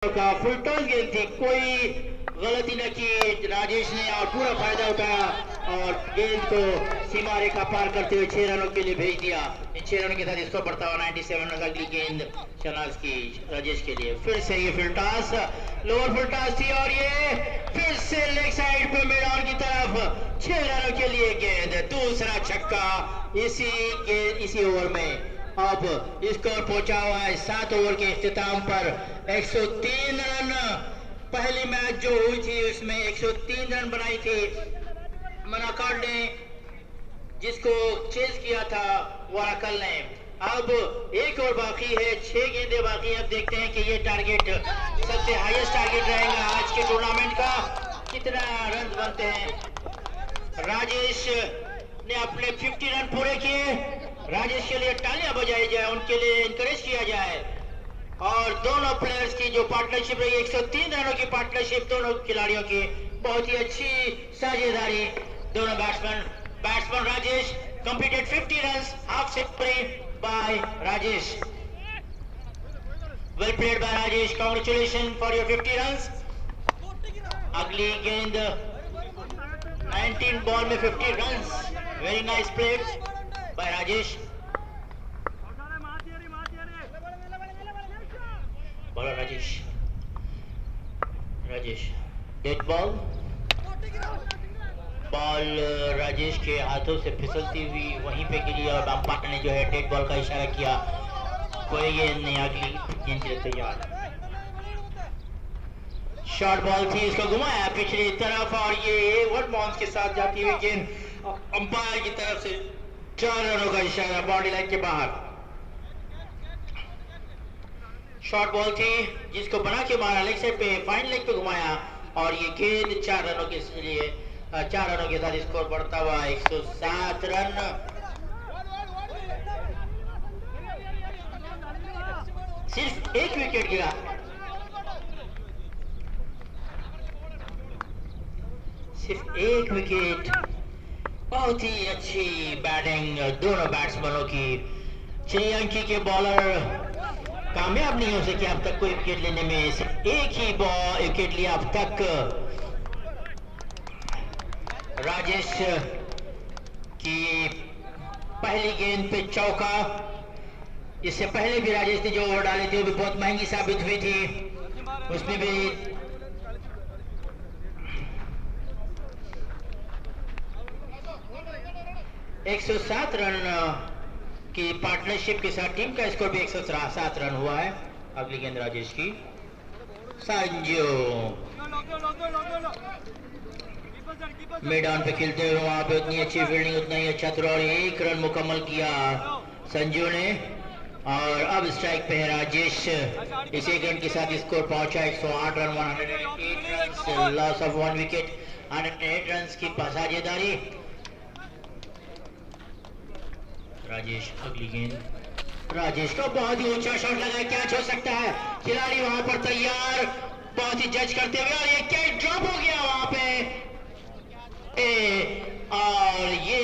का full toss गेंद थी, कोई गलती न की राजेश ने और पूरा फायदा उठाया और गेंद को सीमा रेखा पार करते हुए 6 रनों के लिए भेज दिया। इन 6 रनों के साथ स्कोर बढ़ता हुआ 97 रन। अगली गेंद शहनाज की राजेश के लिए, फिर से ये full toss, lower full toss थी और ये फिर से लेग साइड पे मिड ऑन की तरफ 6 रनों के लिए गेंद, दूसरा छक्का इसी ओवर में। अब स्कोर पहुंचा हुआ है 7 ओवर के इख्तिताम पर 103 रन। पहली मैच जो हुई थी उसमें 103 रन बनाई थी मनाकॉड ने, जिसको चेस किया था वाराकल ने। अब एक और बाकी है, 6 गेंदें बाकी। अब देखते हैं कि ये टारगेट सबसे हाईएस्ट टारगेट रहेगा आज के टूर्नामेंट का, कितना रन बनते हैं। राजेश ने अपने 50 रन पूरे किए, राजेश के लिए तालियां बजाई जाए, उनके लिए इनकरेज किया जाए। और दोनों प्लेयर्स की जो पार्टनरशिप रही, 103 रनों की पार्टनरशिप दोनों खिलाड़ियों की, बहुत ही अच्छी साझेदारी। दोनों batsman Rajesh completed 50 runs, half century by Rajesh. Well played by Rajesh, congratulation for your 50 runs. अगली गेंद 19 बॉल में 50 runs, very nice played by Rajesh. Bowler Rajesh dead ball, ball Rajesh के हाथों से फिसलती हुई वहीं पे गिरी और अंपायर ने जो है डेड बॉल का इशारा किया। कोई गेंद नहीं, अगली गेंद के लिए तैयार। शॉर्ट बॉल थी, इसको घुमाया पिछली तरफ और ये वन बाउंस के साथ जाती हुई गेंद अंपायर की तरफ से 4 रनों का इशारा, बाउंड्री लाइन के बाहर। शॉर्ट बॉल थी जिसको बना के मारा, लेग साइड पे फाइन लेग पे घुमाया और ये गेंद 4 रनों के लिए 4 रनों के साथ स्कोर बढ़ता हुआ 107 रन। सिर्फ एक विकेट गिरा, सिर्फ एक विकेट। बहुत ही अच्छी बैटिंग दोनों बैट्समैनों की। श्रीलंकी के बॉलर कामयाब नहीं हो सके अब तक कोई विकेट लेने में, सिर्फ एक ही विकेट लिया अब तक। राजेश की पहली गेंद पे चौका, इससे पहले भी राजेश ने जो ओवर डाले थे वो भी बहुत महंगी साबित हुई थी, उसमें भी 107 रन की पार्टनरशिप के साथ टीम का स्कोर भी 107 रन हुआ है। अगली गेंद राजेश की, संजू मैदान पे खेलते हुए वहां पे उतनी अच्छी फील्डिंग, उतना ही अच्छा थ्रो और 1 रन मुकम्मल किया संजू ने। और अब स्ट्राइक पे है राजेश, इस 1 रन के साथ स्कोर पहुंचा 108 run, 108 run, loss of 1 wicket, 108 run की साझेदारी राजेश। अगली गेंद राजेश का बहुत ही ऊंचा शॉट लगा, कैच हो सकता है, खिलाड़ी वहां पर तैयार, बहुत ही जज करते हुए, और ये कैच ड्रॉप हो गया वहां पे। और ये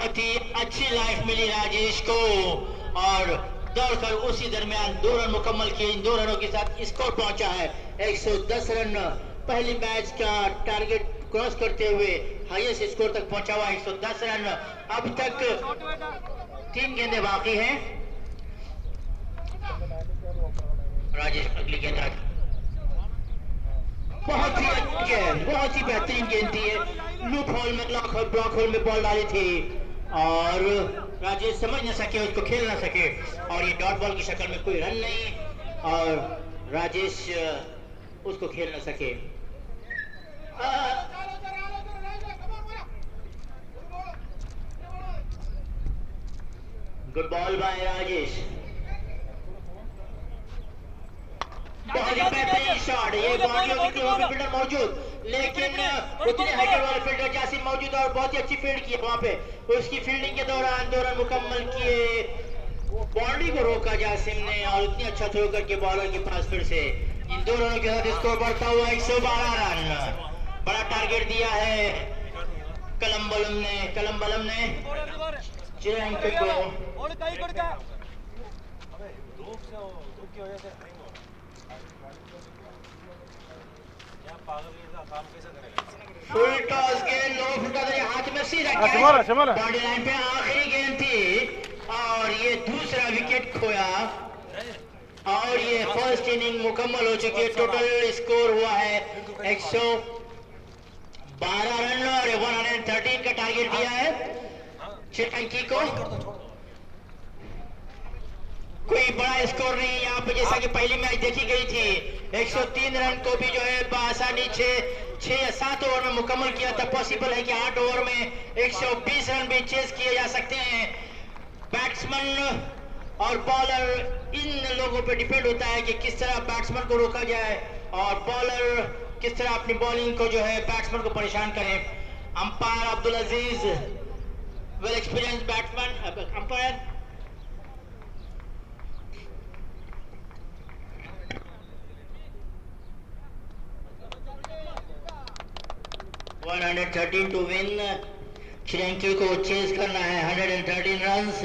अति अच्छी लाइफ मिली राजेश को और दौड़कर उसी दरमियान 2 रन मुकम्मल किए। इन 2 रनों के साथ स्कोर पहुंचा है 110 रन। पहली मैच का टारगेट क्रॉस करते हुए हाईएस्ट स्कोर तक पहुंचा हुआ 110 रन। अब तक 3 गेंदें बाकी हैं। राजेश अगली गेंद, बहुत ही बेहतरीन गेंद थी, लूप होल में ब्लॉक होल में बॉल डाली थी और राजेश समझ न सके, उसको खेल न सके और ये डॉट बॉल की शक्ल में कोई रन नहीं और राजेश उसको खेल न सके। गुड बॉल बाय राजेश, बहुत ही बेहतरीन शॉट। ये बाउंड्री की वहां पे फील्डर मौजूद, लेकिन उतने हाइटर वाले फील्डर जासिम मौजूद और बहुत ही अच्छी फील्ड की वहां पे। उसकी फील्डिंग के दौरान 2 रन मुकम्मल किए, बाउंड्री को रोका जासिम ने और उतनी अच्छा थ्रो करके बॉलर के पास फिर से इन 2 रनों के साथ स्कोर बढ़ता हुआ 112 रन। बड़ा टारगेट दिया है कलम्बलम ने श्रीलंका को। फुल टॉस गेंद लो फुटा तो हाथ में सीधा बाउंड्री लाइन पे आखिरी गेंद थी और ये दूसरा विकेट खोया और ये फर्स्ट इनिंग मुकम्मल हो चुकी है। टोटल स्कोर हुआ है 112 रन और 113 का टारगेट दिया है श्रीलंकी को। कोई बड़ा स्कोर नहीं है यहाँ पे, जैसा कि पहली मैच देखी गई थी 103 रन को भी जो है आसानी 6 या 7 ओवर में मुकम्मल किया था। पॉसिबल है कि 8 ओवर में 120 रन भी चेस किए जा सकते हैं। बैट्समैन और बॉलर इन लोगों पे डिपेंड होता है कि किस तरह बैट्समैन को रोका जाए और बॉलर किस तरह अपनी बॉलिंग को जो है बैट्समैन को परेशान करें। Umpire Abdul Aziz, well experience batsman umpire. 113 to win. Sri Lanka को चेस करना है 113 रन्स।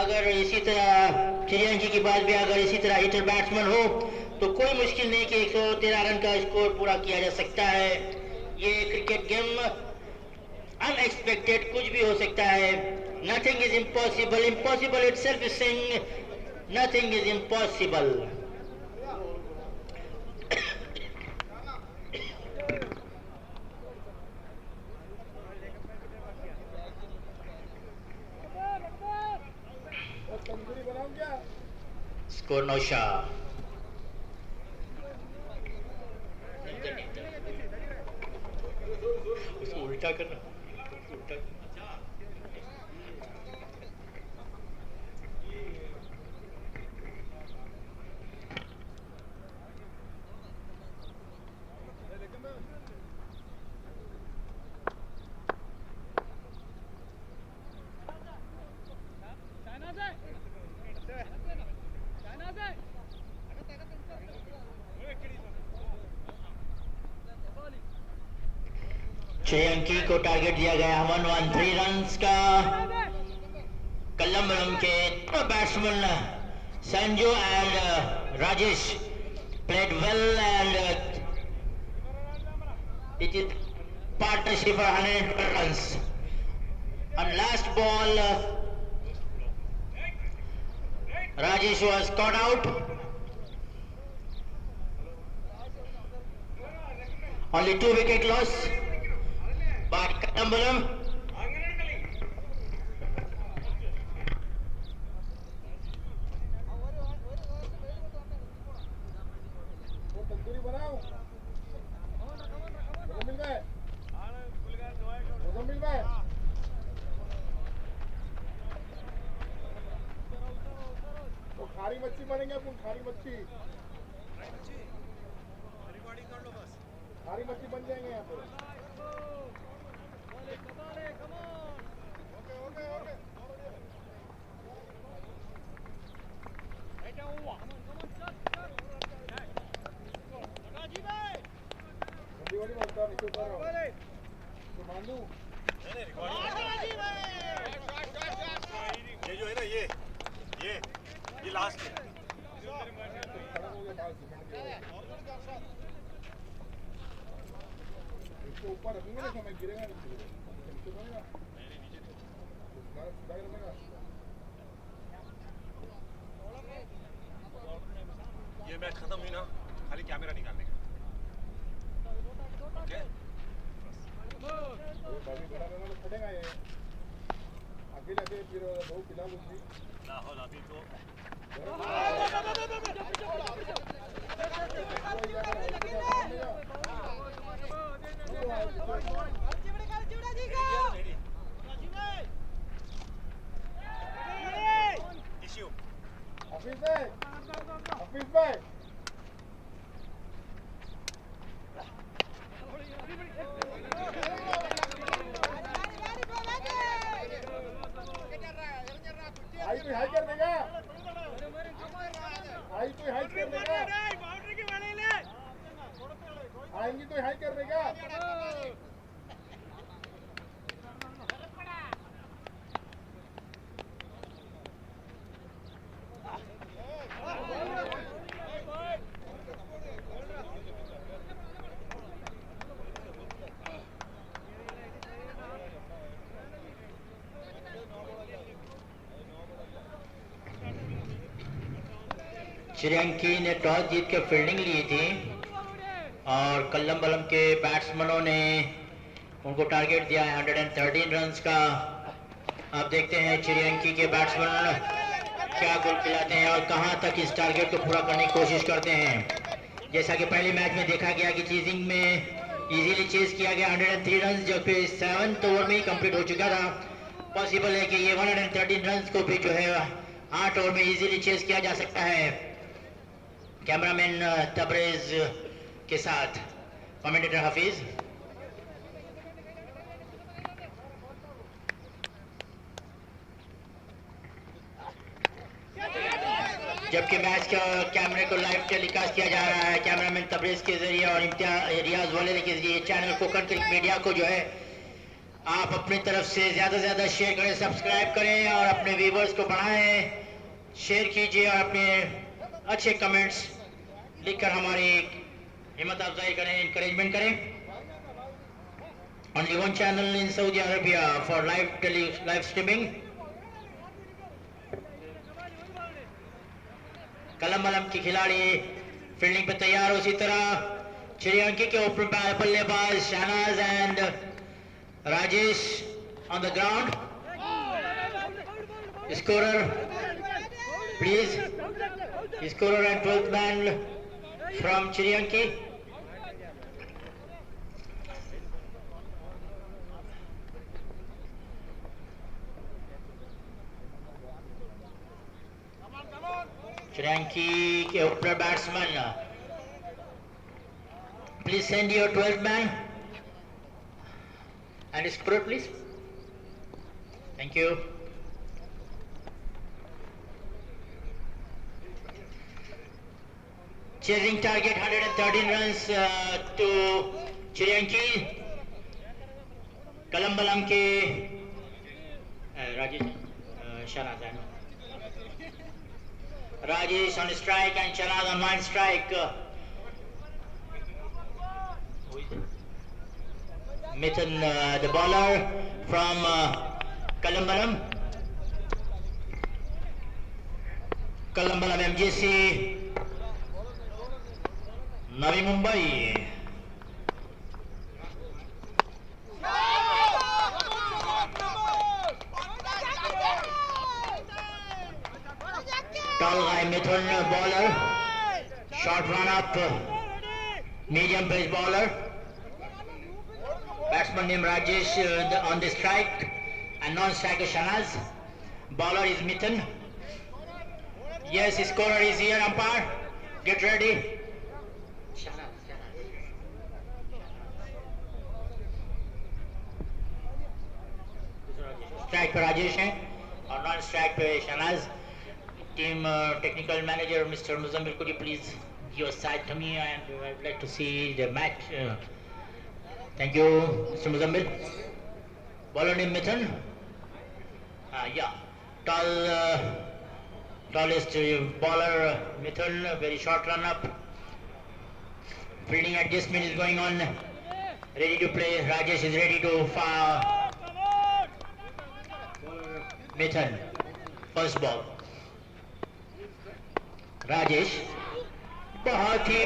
अगर इसी तरह श्रीलंका की बात भी अगर इसी तरह हिटर बैट्समैन हो तो कोई मुश्किल नहीं कि 113 रन का स्कोर पूरा किया जा सकता है। ये क्रिकेट गेम अनएक्सपेक्टेड कुछ भी हो सकता है। Nothing is impossible, impossible itself is saying nothing is impossible. Score nausea उसको उल्टा करना, उल्टा श्रीलंका को टारगेट दिया गया 113 रन्स का। कलम्बरम के batsman Sanju and Rajesh played well and it is partnership for 112 runs. On last ball, Rajesh was caught out. Only 2 wicket loss by Kadambaram. खारी मच्छी बनेंगे अपन, खारी मच्छी बन जाएंगे यहाँ पर। ये जो है ना ये लास्ट है। इसको ऊपर रखूंगा ना, समय गिरेगा नहीं, नीचे बनेगा, सीधा रखेगा। ये मैच खत्म हुई ना, खाली कैमरा निकालने का। ओके, फटेगा ये अकेले अकेले, फिर बहुत पिला उसकी लाहौल अभी तो हफीज भाई आई कोई हाइट कर देगा, आई कोई हाइट कर देगा, आएंगी कोई हाइट कर देगा। श्रीलंकी ने टॉस जीत कर फील्डिंग ली थी और कल्लम्बलम के बैट्समैनों ने उनको टारगेट दिया है 113 रन्स का। अब देखते हैं श्रीलंकी के बैट्समैन क्या गोल खिलाते हैं और कहां तक इस टारगेट को पूरा करने की कोशिश करते हैं। जैसा कि पहले मैच में देखा गया कि चीजिंग में इजीली चेस किया गया 103 रन्स, जो कि 7th ओवर में ही कंप्लीट हो चुका था। पॉसिबल है कि ये 113 रन्स को भी जो है 8 ओवर में इजीली चेस किया जा सकता है। कैमरामैन तबरेज के साथ कमेंटेटर हफीज। जबकि मैच का कैमरे को लाइव टेलीकास्ट किया जा रहा है कैमरामैन तबरेज के जरिए और रियाज वाले के जरिए। चैनल कोकण क्रिक मीडिया को जो है आप अपनी तरफ से ज्यादा से ज्यादा शेयर करें, सब्सक्राइब करें और अपने व्यूवर्स को बढ़ाएं, शेयर कीजिए और अपने अच्छे कमेंट्स लिखकर हमारी हिम्मत अफजाई करें, इंकरेजमेंट करें। Only one channel in Saudi Arabia for live streaming. कलम्बलम की खिलाड़ी फील्डिंग पे तैयार। उसी तरह श्रीलंका के ओपनर बल्लेबाज Shahnaz and Rajesh on the ground. Scorer please, scorer and 12th man from Sri Lanka. Sri Lanka के opener batsman, please send your 12th man and scorer please. Thank you. Chasing target 113 runs to Sri Lanka. कलम्बलम के Rajesh on strike and Shanaz on one strike. Mithun, the bowler from Kalambalam. Kalambalam MGC, Navi Mumbai. Tall guy Mithun bowler, short run up, medium pace bowler. Batsman named Rajesh on the strike and non-striker Shanaz. Bowler is Mithun. Yes, scorer is here, umpire. Get ready. Strike पे राजेश है और non strike पे Shehnaaz. Team technical manager Mr. Muzammil, could you please give a side to me and I would like to see the match. Thank you, Mr. Muzammil. Bowler name Mithun. Yeah, tallest bowler Mithun, very short run up. Fielding adjustment is going on. Ready to play. Rajesh is ready to fire. Mithun, first ball. Rajesh बहुत ही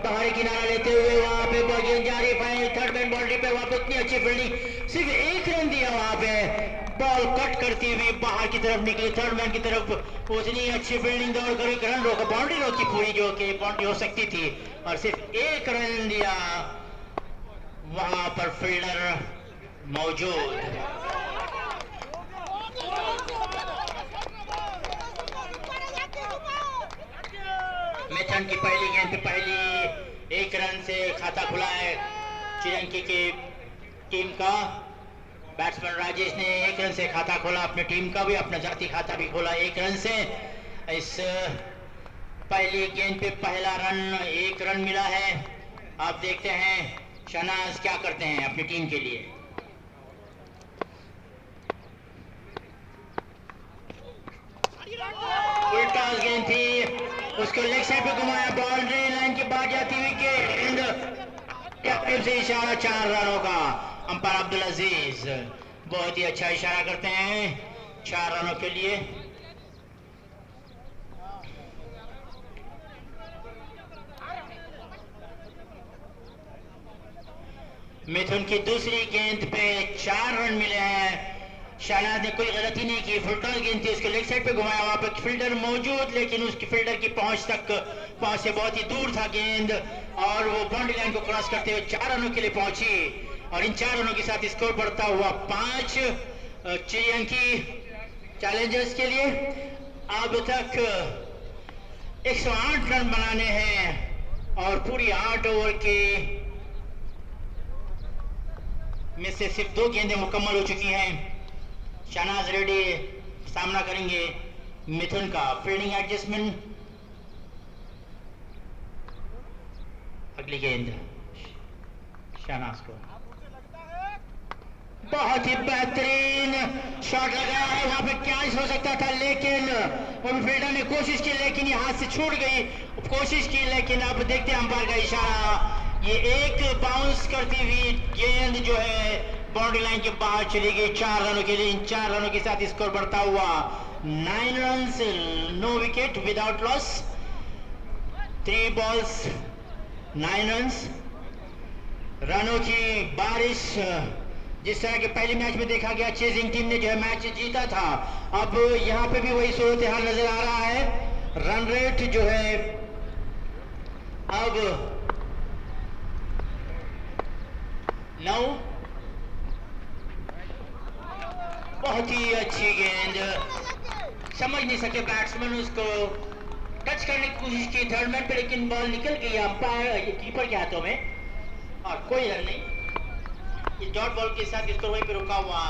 बाहरी किनारा लेते हुए वहां पे गेंद जा रही है फाइनल थर्ड मैन बाउंड्री पे। वहां पे इतनी अच्छी फील्डिंग, सिर्फ एक रन दिया वहां पे, बॉल कट करती हुई बाहर की तरफ निकली थर्ड मैन की तरफ। उतनी अच्छी फील्डिंग दौड़ कर एक रन रोका, बाउंड्री रोकी पूरी, जो कि बाउंड्री हो सकती थी और सिर्फ एक रन दिया। वहां पर फील्डर मौजूद। मिथुन की पहली गेंद पे पहली एक रन से खाता खुला है श्रीलंका की टीम का। बैट्समैन राजेश ने एक रन से खाता खोला अपनी टीम का भी, अपना जाती खाता भी खोला एक रन से। इस पहली गेंद पे पहला रन, एक रन मिला है। आप देखते हैं शहनाज क्या करते हैं अपनी टीम के लिए। उल्टा गेंद थी, उसको लेग साइड पे घुमाया, बाउंड्री लाइन के बाद जाती हुई गेंद, कैप्टन से इशारा 4 रनों का। अंपायर अब्दुल अजीज बहुत ही अच्छा इशारा करते हैं 4 रनों के लिए। मिथुन की दूसरी गेंद पे 4 रन मिले हैं। शहनाज ने कोई गलती नहीं की, फुल टॉस गेंद थी, उसको लेग साइड पे घुमाया, वहां पे फील्डर मौजूद, लेकिन उसकी फील्डर की पहुंच से बहुत ही दूर था गेंद, और वो बाउंड्री लाइन को क्रॉस करते हुए 4 रनों के लिए पहुंची, और इन 4 रनों के साथ स्कोर बढ़ता हुआ 5 श्रीलंकी चैलेंजर्स के लिए। अब तक 108 रन बनाने हैं, और पूरी 8 ओवर के में से सिर्फ 2 गेंदें मुकम्मल हो चुकी हैं। शहनाज रेड्डी सामना करेंगे मिथुन का। फील्डिंग एडजस्टमेंट, अगली गेंद शहनाज को। बहुत ही बेहतरीन शॉट लगाया है, वहां पे कैच हो सकता था, लेकिन फील्डर ने कोशिश की, लेकिन ये हाथ से छूट गई। कोशिश की, लेकिन अब देखते हैं अंपायर का इशारा। ये एक बाउंस करती हुई गेंद जो है बाउंड्री लाइन के बाहर चली गई 4 रनों के लिए। इन 4 रनों के साथ स्कोर बढ़ता हुआ 9 runs, no wicket, without loss, 3 balls 9 runs. रनों की बारिश जिस तरह के पहले मैच में देखा गया, चेजिंग टीम ने जो है मैच जीता था, अब यहां पे भी वही सूरत हाल नजर आ रहा है। रन रेट जो है अब 9। बहुत ही अच्छी गेंद, समझ नहीं सके बैट्समैन, उसको टच करने की कोशिश की थर्ड मैन पे, लेकिन बॉल निकल गई अंपायर कीपर के हाथों में, और कोई रन नहीं। इस डॉट बॉल के साथ स्कोर वहीं पे रुका हुआ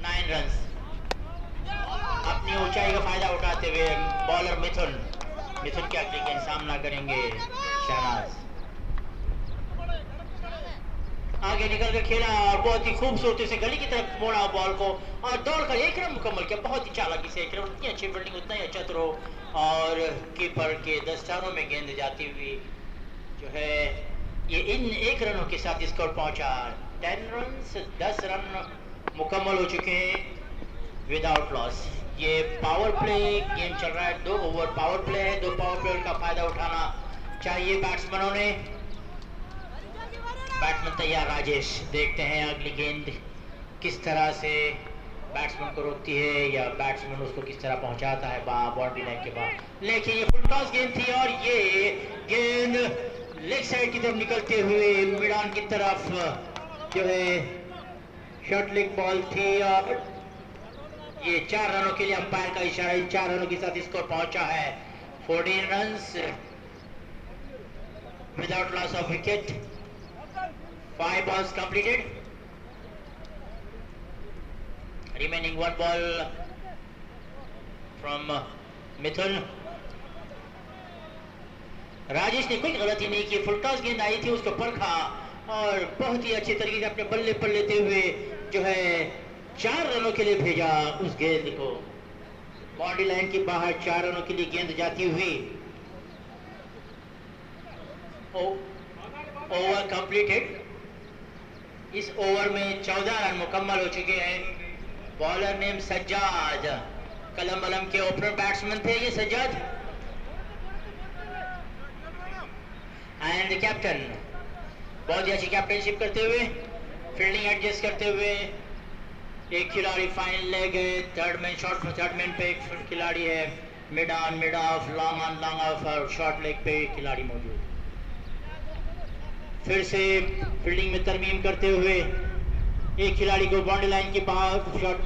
9 रन्स। अपनी ऊंचाई का फायदा उठाते हुए बॉलर मिथुन के अगली गेंद सामना करेंगे शहनाज। आगे निकल कर खेला, और बहुत ही खूबसूरती से गली की तरफ मोड़ा बॉल को, और दौड़कर 1 रन मुकम्मल किया। बहुत ही चालाकी से 1 रन, उतनी अच्छी फील्डिंग, उतना ही अच्छा थ्रो, और कीपर के दस्तानों में गेंद जाती हुई जो है ये इन 1 रनों के साथ स्कोर पहुंचा 10 रन। 10 रन मुकम्मल हो चुके हैं विदाउट लॉस। ये पावर प्ले गेम चल रहा है, 2 ओवर पावर प्ले है, 2 पावर प्ले का फायदा उठाना चाहिए बैट्समैनों ने। बैट्समैन तैयार राजेश, देखते हैं अगली गेंद किस तरह से बैट्समैन को रोकती है, या बैट्समैन उसको किस तरह पहुंचाता है बाउंड्री लाइन के बाद। लेकिन ये फुल टॉस गेंद थी, और ये गेंद लेग साइड की तरफ निकलते हुए मैदान की तरफ जो है शॉर्ट लेग बॉल थी, और ये 4 रनों के लिए अंपायर का इशारा। इन 4 रनों के साथ स्कोर पहुंचा है 14 runs without loss of wicket. 5 balls completed. Remaining 1 ball from Mithun. Rajesh ने कोई गलती नहीं की, फुल टॉस गेंद आई थी, उसको परखा, और बहुत ही अच्छे तरीके से अपने बल्ले पर लेते हुए जो है 4 रनों के लिए भेजा उस गेंद को। बाउंड्री लाइन के बाहर 4 रनों के लिए गेंद जाती हुई। Over completed. इस ओवर में 14 रन मुकम्मल हो चुके हैं। बॉलर नेम सज्जाद, कलम बलम के ओपनर बैट्समैन थे ये सज्जाद, एंड कैप्टन बहुत ही अच्छी कैप्टनशिप करते हुए, फील्डिंग एडजस्ट करते हुए। एक खिलाड़ी फाइन ले गए, थर्ड मैन पे एक खिलाड़ी है, mid on mid of, long on long off, और शॉर्ट लेग पे एक खिलाड़ी मौजूद। फिर से फील्डिंग में तरमीम करते हुए एक खिलाड़ी को बाउंड्री लाइन के बाहर शॉट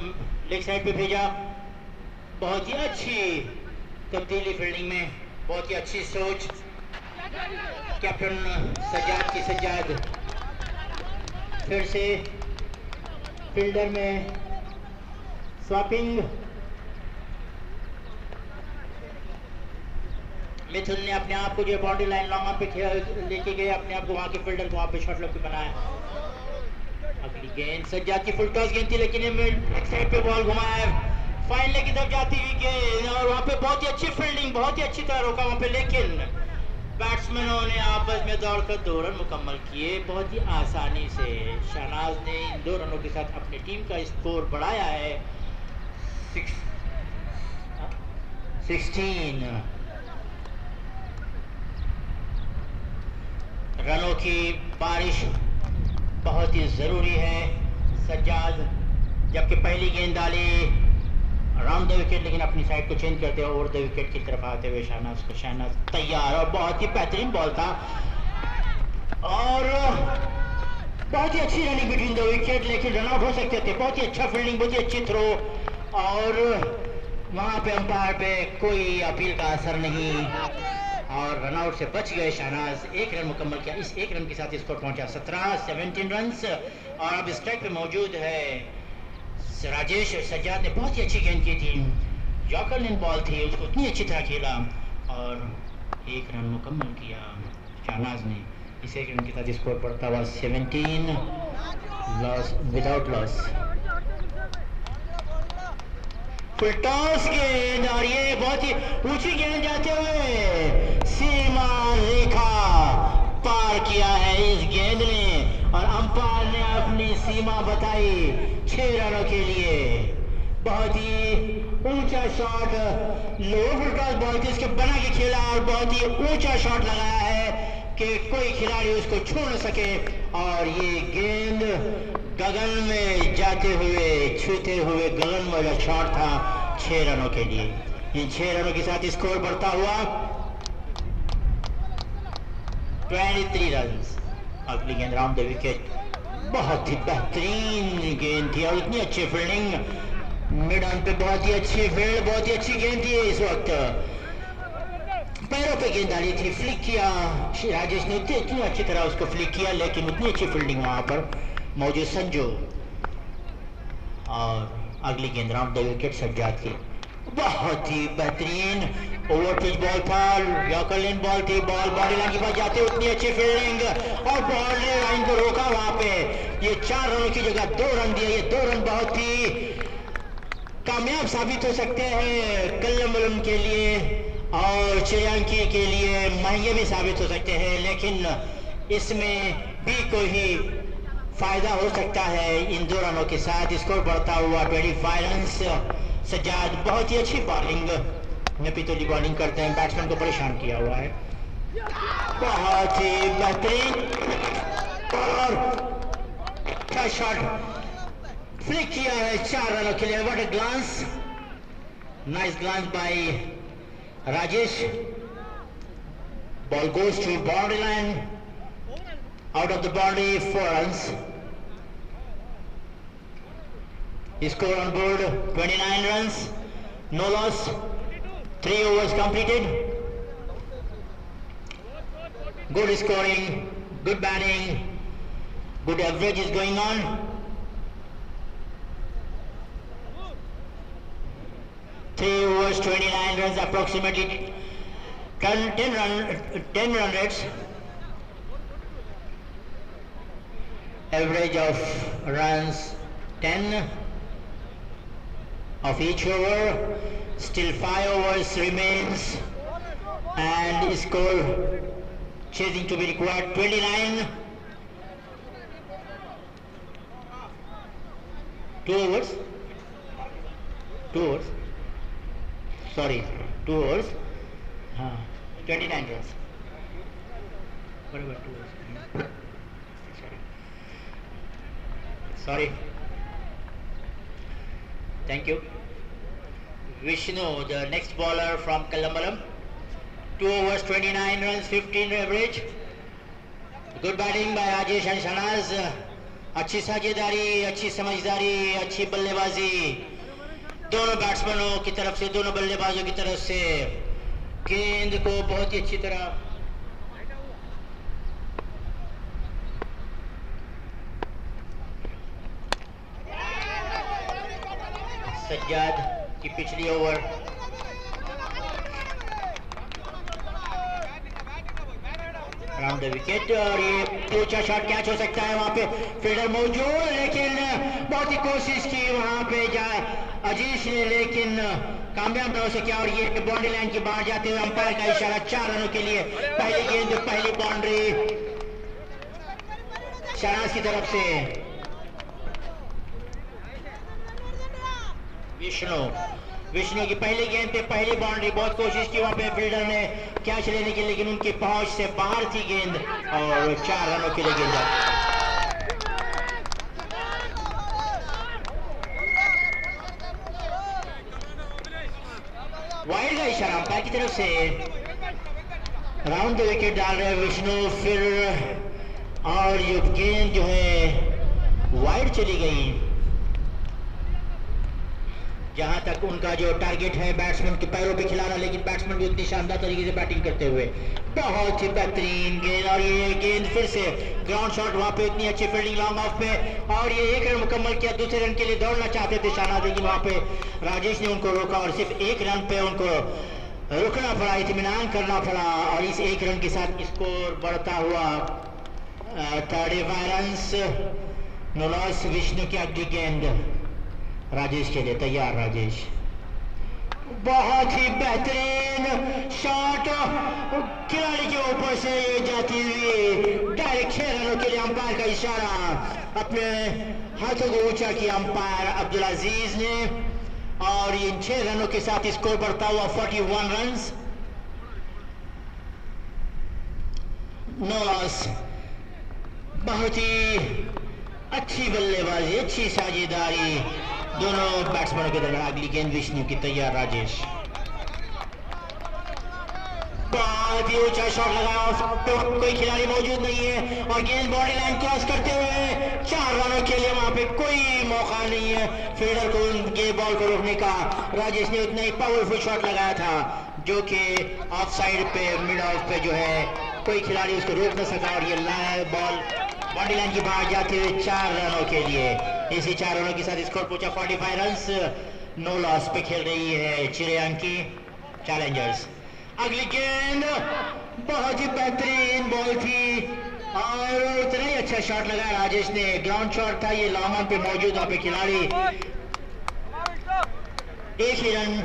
लेग साइड पे भेजा। बहुत ही अच्छी तब्दीली फील्डिंग में, बहुत ही अच्छी सोच कैप्टन सज्जाद की। सज्जाद फिर से फील्डर में स्वैपिंग। मिथुन ने अपने आप को जो बाउंड्री लाइन लॉन्ग पे लेके गए, अपने आप को वहां के फील्डर को वहां पे शॉट लॉक पे बनाया। अगली गेंद सज्जाद की फुल टॉस गेंद थी, लेकिन ये लेग साइड पे बॉल घुमाया है, फाइन लेग की तरफ जाती हुई गेंद, और वहां पे बहुत ही अच्छी फील्डिंग, बहुत ही अच्छी तरह रोका वहां पे, लेकिन बैट्समैनों ने आपस में दौड़कर 2 रन मुकम्मल किए बहुत ही आसानी से। शहनाज ने इन 2 रनों के साथ अपनी टीम का स्कोर बढ़ाया है 16 रनों की बारिश बहुत ही ज़रूरी है। सज्जाद जबकि पहली गेंद डाली राउंड द विकेट, लेकिन अपनी साइड को चेंज करते हुए ओवर द विकेट की तरफ आते हुए शहनाज तैयार, और बहुत ही बेहतरीन बॉल था और बहुत ही अच्छी रनिंग बिटवीन द विकेट, लेकिन रन आउट हो सकते थे। बहुत ही अच्छा फील्डिंग, बहुत ही अच्छी थ्रो, और वहां पे अंपायर पे कोई अपील का असर नहीं और रन आउट से बच गए शहनाज। एक रन मुकम्मल किया, इस एक रन के साथ स्कोर पहुंचा 17 रन और अब स्ट्राइक पे मौजूद है राजेश। सज्जाद ने बहुत ही अच्छी गेंद की थी, यॉर्कर बॉल थी, उसको इतनी अच्छी तरह खेला और एक रन मुकम्मल किया शहनाज ने। इस एक रन के साथ स्कोर पड़ता हुआ 17 loss without loss. Full toss गेंद और ये बहुत ही ऊंची गेंद जाते हुए सीमा रेखा पार किया है इस गेंद ने और अंपायर ने अपनी सीमा बताई 6 रनों के लिए। बहुत ही ऊंचा शॉट, लो फुल टॉस बॉल थी, उसके बना के खेला और बहुत ही ऊंचा शॉट लगाया है कि कोई खिलाड़ी उसको छू न सके और ये गेंद गगन में जाते हुए छूते हुए गगन वाला शॉट था 6 रनों के लिए। इन 6 रनों के साथ स्कोर बढ़ता हुआ 23 रन। अगली गेंद राउंड द विकेट, बहुत ही बेहतरीन गेंद थी और इतनी अच्छी फील्डिंग मिड ऑन पे, बहुत ही अच्छी फील्ड, बहुत ही अच्छी गेंद थी। इस वक्त पैरों पे गेंद डाली थी, फ्लिक किया राजेश ने, इतनी अच्छी तरह उसको फ्लिक किया, लेकिन उतनी अच्छी फील्डिंग वहां पर मौजूद संजू। और अगली गेंद राउंड द विकेट सज्जाद की, बहुत ही बेहतरीन ओवर पिच बॉल था, यॉर्कर लेन बॉल थी, बॉल बॉडी लाइन के पास जाते उतनी अच्छी फील्डिंग और बॉल ने लाइन को रोका वहां पे। ये 4 रनों की जगह 2 रन दिए, ये 2 रन बहुत ही कामयाब साबित हो सकते हैं कल्लम के लिए और श्रेयांकी के लिए महंगे भी साबित हो सकते हैं, लेकिन इसमें भी कोई फायदा हो सकता है। इन 2 रनों के साथ स्कोर बढ़ता हुआ 25 रन। सज्जाद बहुत ही अच्छी बॉलिंग में पितौली बॉलिंग करते हैं, बैट्समैन को परेशान किया हुआ है, बहुत ही बेहतरीन और अच्छा शॉट फ्लिक किया है 4 रनों के लिए। What a glance, nice glance by Rajesh. Ball goes to boundary line, out of the boundary, 4 runs. Score on board 29 runs, no loss, 3 overs completed. Good scoring, good batting, good average is going on. Three overs, 29 runs, approximately 10 run rates. Average of runs 10 of each over. Still 5 overs remains and score chasing to be required 29. 2 overs. Sorry, 2 overs. 29 runs. What about 2 overs? Sorry. Thank you. Vishnu, the next bowler from Kallambalam. 2 overs, 29 runs, 15 average. Good batting by Rajesh and Shahnaaz. अच्छी साझेदारी, अच्छी समझदारी, अच्छी बल्लेबाजी दोनों बैट्समैनों की तरफ से, दोनों बल्लेबाजों की तरफ से। गेंद को बहुत ही अच्छी तरह सज्जाद की पिछली ओवर राउंड द विकेट और ये ऊंचा शॉट कैच हो सकता है, वहां पे फील्डर मौजूद, लेकिन बहुत ही कोशिश की वहां पे जाए अजीश ने, लेकिन कामयाब न हो सके और ये बाउंड्री लाइन के बाहर जाते हुए अंपायर का इशारा 4 रनों के लिए। पहली गेंद, पहली बाउंड्री शहनाज की तरफ से। विष्णु की पहली गेंद पे पहली बाउंड्री, बहुत कोशिश की वहां पे फील्डर ने कैच लेने की, लेकिन उनकी पहुंच से बाहर थी गेंद और 4 रनों के लिए गेंद। वाइड का इशारा अंपायर की तरफ से। राउंड द विकेट डाल रहे हैं विष्णु, फिर और ये गेंद जो है वाइड चली गई। जहां तक उनका जो टारगेट है बैट्समैन के पैरों पे खिलाना, लेकिन बैट्समैन भी उतनी शानदार तरीके से बैटिंग करते हुए बहुत ही बेहतरीन गेंद। और ये गेंद फिर से ग्राउंड शॉट, वहां पे इतनी अच्छी फील्डिंग लॉन्ग ऑफ पे, और ये एक रन मुकम्मल किया। दूसरे रन के लिए दौड़ना चाहते थे शाहनाज, लेकिन वहां पे राजेश ने उनको रोका और सिर्फ एक रन पे उनको रुकना पड़ा, इत्मीनान करना पड़ा। और इस एक रन के साथ स्कोर बढ़ता हुआ 35 रन्स। No loss. विष्णु की अगली गेंद राजेश के लिए तैयार। राजेश बहुत ही बेहतरीन शॉट, खिलाड़ी के ऊपर से ये जाती हुई डायरेक्ट 6 रनों के लिए। अंपायर का इशारा, अपने हाथों को ऊंचा किया अंपायर अब्दुल अजीज ने, और इन 6 रनों के साथ स्कोर बढ़ता हुआ 41 रन्स। No loss. बहुत ही अच्छी बल्लेबाजी, अच्छी साझेदारी दोनों बैट्समैनों के दरमियान। अगली गेंद विष्णु की तैयार। राजेश बहुत ही ऊंचा शॉट लगाया, तो कोई खिलाड़ी मौजूद नहीं है, और गेंद बॉडी लाइन क्रॉस करते हुए 4 रनों के लिए वहां पे कोई मौका नहीं है फील्डर को ये बॉल को रोकने का। राजेश ने उतना ही पावरफुल शॉट लगाया था जो कि ऑफ साइड पे, मिड ऑफ पे जो है कोई खिलाड़ी उसको रोक न सका, और ये लाया बॉल बॉडी लाइन के बाहर जाते हुए 4 रनों के लिए। इसी 4 रनों के साथ स्कोर पहुंचा 45 रन्स। नो लॉस पे खेल रही है चिड़ियांकी चैलेंजर्स। अगली गेंद बहुत ही बेहतरीन बॉल थी, और उतना ही अच्छा शॉट लगाया राजेश ने। ग्राउंड शॉट था ये, लॉन्ग ऑन पे मौजूद वहां पे खिलाड़ी, एक ही रन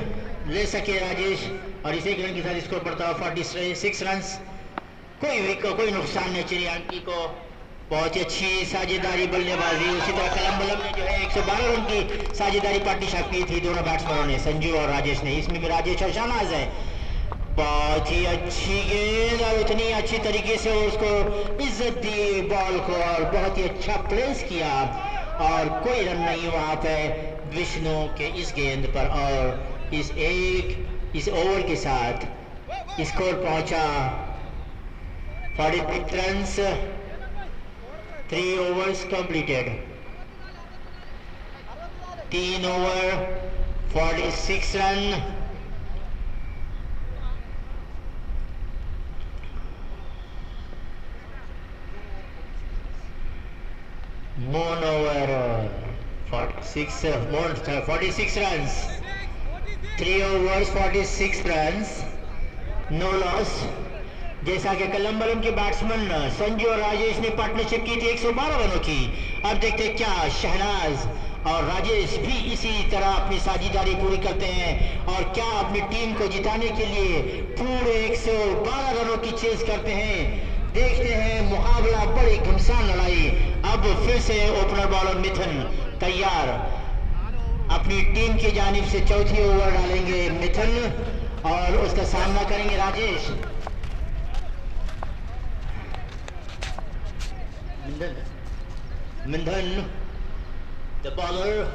ले सके राजेश, और इस एक रन के साथ स्कोर बढ़ता हुआ 46 रन्स। कोई नुकसान नहीं चिड़ियांकी को। बहुत ही अच्छी साझेदारी बल्लेबाजी। उसी तरह कलम्बलम ने जो है 112 रन की साझेदारी पार्टनरशिप की थी दोनों बैट्समैनों ने, संजू और राजेश ने। इसमें भी राजेश और शाहनाज है। बहुत ही अच्छी गेंद, और उतनी अच्छी तरीके से उसको इज्जत दी बॉल को, और बहुत ही अच्छा प्लेस किया, और कोई रन नहीं वहां पे विष्णु के इस गेंद पर। और इस ओवर के साथ स्कोर पहुंचा 46 runs. 3 overs completed. 3 over 46 run. One over 46 runs. 3 overs 46 runs. No loss. जैसा कि कलम्बलम के बैट्समैन संजू और राजेश ने पार्टनरशिप की थी 112 रनों की। अब देखते हैं क्या शहनाज और राजेश भी इसी तरह अपनी साझेदारी पूरी करते हैं, और क्या अपनी टीम को जिताने के लिए पूरे 112 रनों की चेस करते हैं। देखते हैं मुकाबला, बड़ी घमासान लड़ाई। अब फिर से ओपनर बॉलर मिथुन तैयार, अपनी टीम की जानिब से चौथी ओवर डालेंगे मिथुन, और उसका सामना करेंगे Rajesh. Mindhan, the bowler.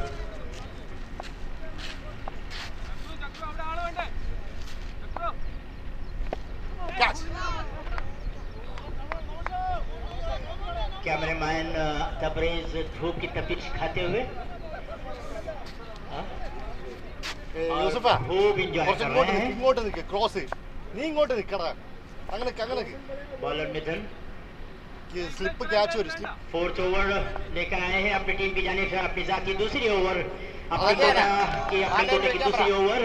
Catch. Cameraman Tabrez धूप की तपिश खाते हुए യൂസഫാ खूब एंजॉय കുറച്ച് कर रहे हैं। ഇങ്ങോട്ട് നിൽക്ക്, ക്രോസ് നീ ഇങ്ങോട്ട് നിൽക്കടാ, അങ്ങനെ അങ്ങനെ बॉलर मिथुन സ്ലിപ്പ് ക്യാച്ച് ഒരു സ്ലിപ്പ് 4th ओवर लेकर आए हैं अपनी टीम की जानिब से। अपनी जात की दूसरी ओवर, अपनी कोटे की दूसरी ओवर।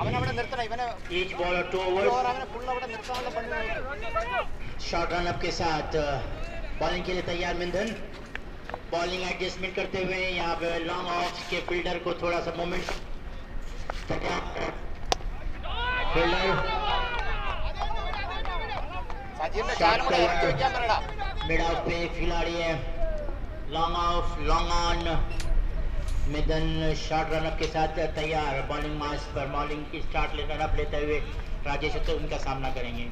അവനവിടെ നിർത്തണം, ഇവനെ ईच बॉलर 2 overs। അവനെ ഫുൾ അവിടെ നിർത്താനുള്ള പണി। शॉर्ट रन अप के साथ बॉलिंग के लिए तैयार मिथुन। बॉलिंग एडजस्टमेंट करते हुए यहाँ पे लॉन्ग ऑफ के फील्डर को थोड़ा सा मोमेंट। फील्डर मिड ऑफ पे खिलाड़ी है, long off long on. Mithun short run up के साथ तैयार। बॉलिंग मास पर बॉलिंग की स्टार्ट रन अप लेते हुए राजेश तो उनका सामना करेंगे।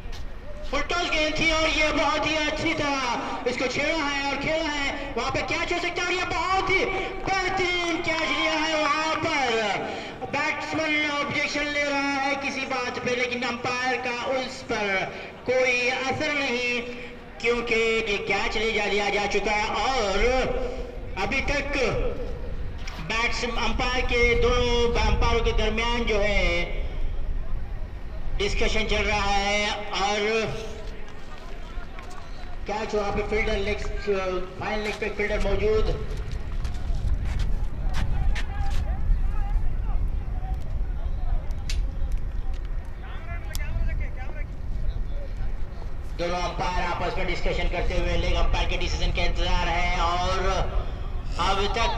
फुल टॉस गेंद थी, और ये बहुत ही अच्छी तरह इसको छेड़ा है और खेला है। वहां पे कैच हो सकता है, और ये बहुत ही बेहतरीन कैच लिया है वहां पर। बैट्समैन ऑब्जेक्शन ले रहा है किसी बात पे, लेकिन अंपायर का उस पर कोई असर नहीं, क्योंकि ये कैच ले जा लिया जा चुका है। और अभी तक अंपायर के दोनों अंपायरों के दरमियान जो है डिस्कशन चल रहा है, और कैच वहां पे फील्डर लेग, फाइनल लेग पे फील्डर मौजूद। दोनों अंपायर आपस में डिस्कशन करते हुए लेग अंपायर के डिसीजन का इंतजार है, और अब तक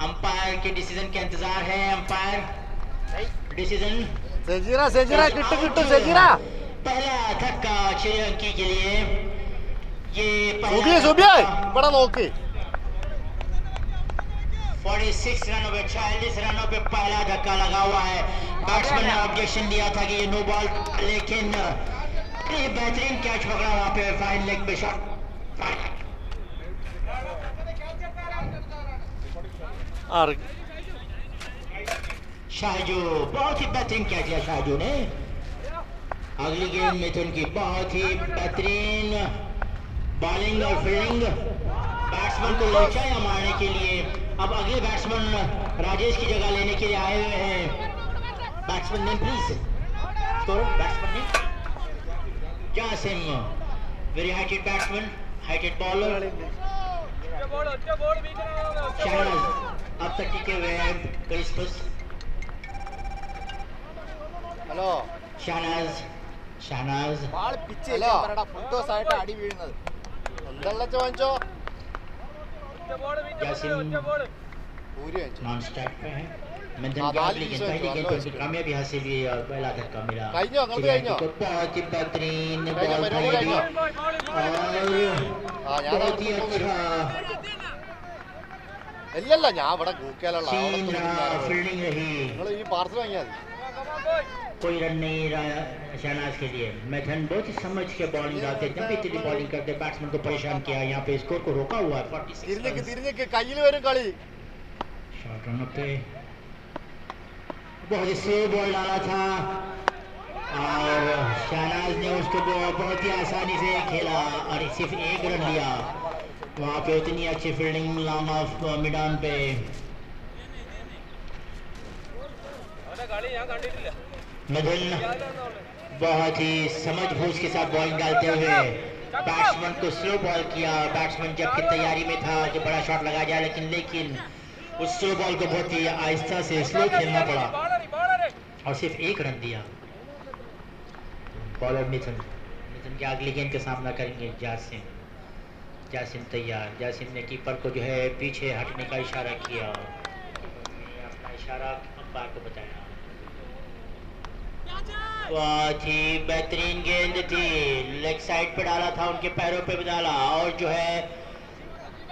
अंपायर के डिसीजन का इंतजार है। अंपायर डिसीजन सेजीरा सेजीरा किट्टू किट्टू सेजीरा पहला धक्का श्रीलंकी के लिए, ये सुबिए सुबिए बड़ा नोकी 46 रनों पे 46 रनों पे पहला धक्का लगा हुआ है। बैट्समैन ने ऑब्जेक्शन दिया था कि ये नो बॉल, लेकिन ये बेहतरीन कैच पकड़ा वहां पे फाइन लेग पे शॉट। और शाहजू बहुत ही बेहतरीन कैच लिया शाहजू ने। अगली गेंद मिथुन की बहुत ही बेहतरीन बॉलिंग और फील्डिंग, बैट्समैन को लोचाया मारने के लिए। अब अगले बैट्समैन राजेश की जगह लेने के लिए आए हुए हैं। Batsman name please, score batsman name Jasim, very heighted batsman, heighted bowler. Shahnaz अब तक टिके हुए हैं क्रिस्पस। ഹലോ ഷഹനാസ് ബാൾ പിച്ച് ചെയ്യടാ ഫുട്ടോ സൈഡ് അടി വീഴുന്നത് എന്തല്ല ചോദിച്ചോ यासिन പൂരി വെച്ചു नॉन स्ट्राइक पे है। मिथुन की अगली गेंद, पहली गेंद पे उनको कामयाबी हासिल हुई और पहला धक्का मिला। കഴിഞ്ഞോ അങ്ങോട്ട് കഴിഞ്ഞോ को बहुत ही बेहतरीन കഴിഞ്ഞോ बॉल പരിപാടി खेली കഴിഞ്ഞോ और बहुत ही अच्छा ഇല്ലല്ല ഞാൻ ഇവിടെ ഗൂക്കേലുള്ള सीन फील्डिंग रही। നിങ്ങൾ ഈ പാർസൽ വാങ്ങിയാൽ മതി कोई रन नहीं रहा शहनाज के लिए। मिथुन बहुत ही समझ के बॉलिंग डालते, जब भी तेरी बॉलिंग करते बैट्समैन को परेशान किया। यहाँ पे स्कोर को रोका हुआ है 46 തിരിഞ്ഞേക്ക് തിരിഞ്ഞേക്ക് കയ്യിൽ വരും കളി शॉट रन पे बहुत ही स्लो बॉल डाला था और शहनाज ने उसको बहुत ही आसानी से खेला और सिर्फ एक रन लिया। वहाँ पे उतनी अच्छी फील्डिंग लॉन्ग ऑफ मिडान पे। मिथुन बहुत ही समझ बूझ के साथ बॉलिंग डालते हुए बैट्समैन को स्लो बॉल किया। बैट्समैन जबकि तैयारी में था कि बड़ा शॉट लगा जाए, लेकिन उस स्लो बॉल को बहुत ही आहिस्ता से स्लो खेलना पड़ा और सिर्फ एक रन दिया। बॉलर मिथुन की अगली गेंद का सामना करेंगे जासिम तैयार। जासिम ने कीपर को जो है पीछे हटने का इशारा किया, अपना इशारा अंपायर को बताया। बहुत ही बेहतरीन गेंद थी, लेग साइड पे डाला था, उनके पैरों पे भी डाला और जो है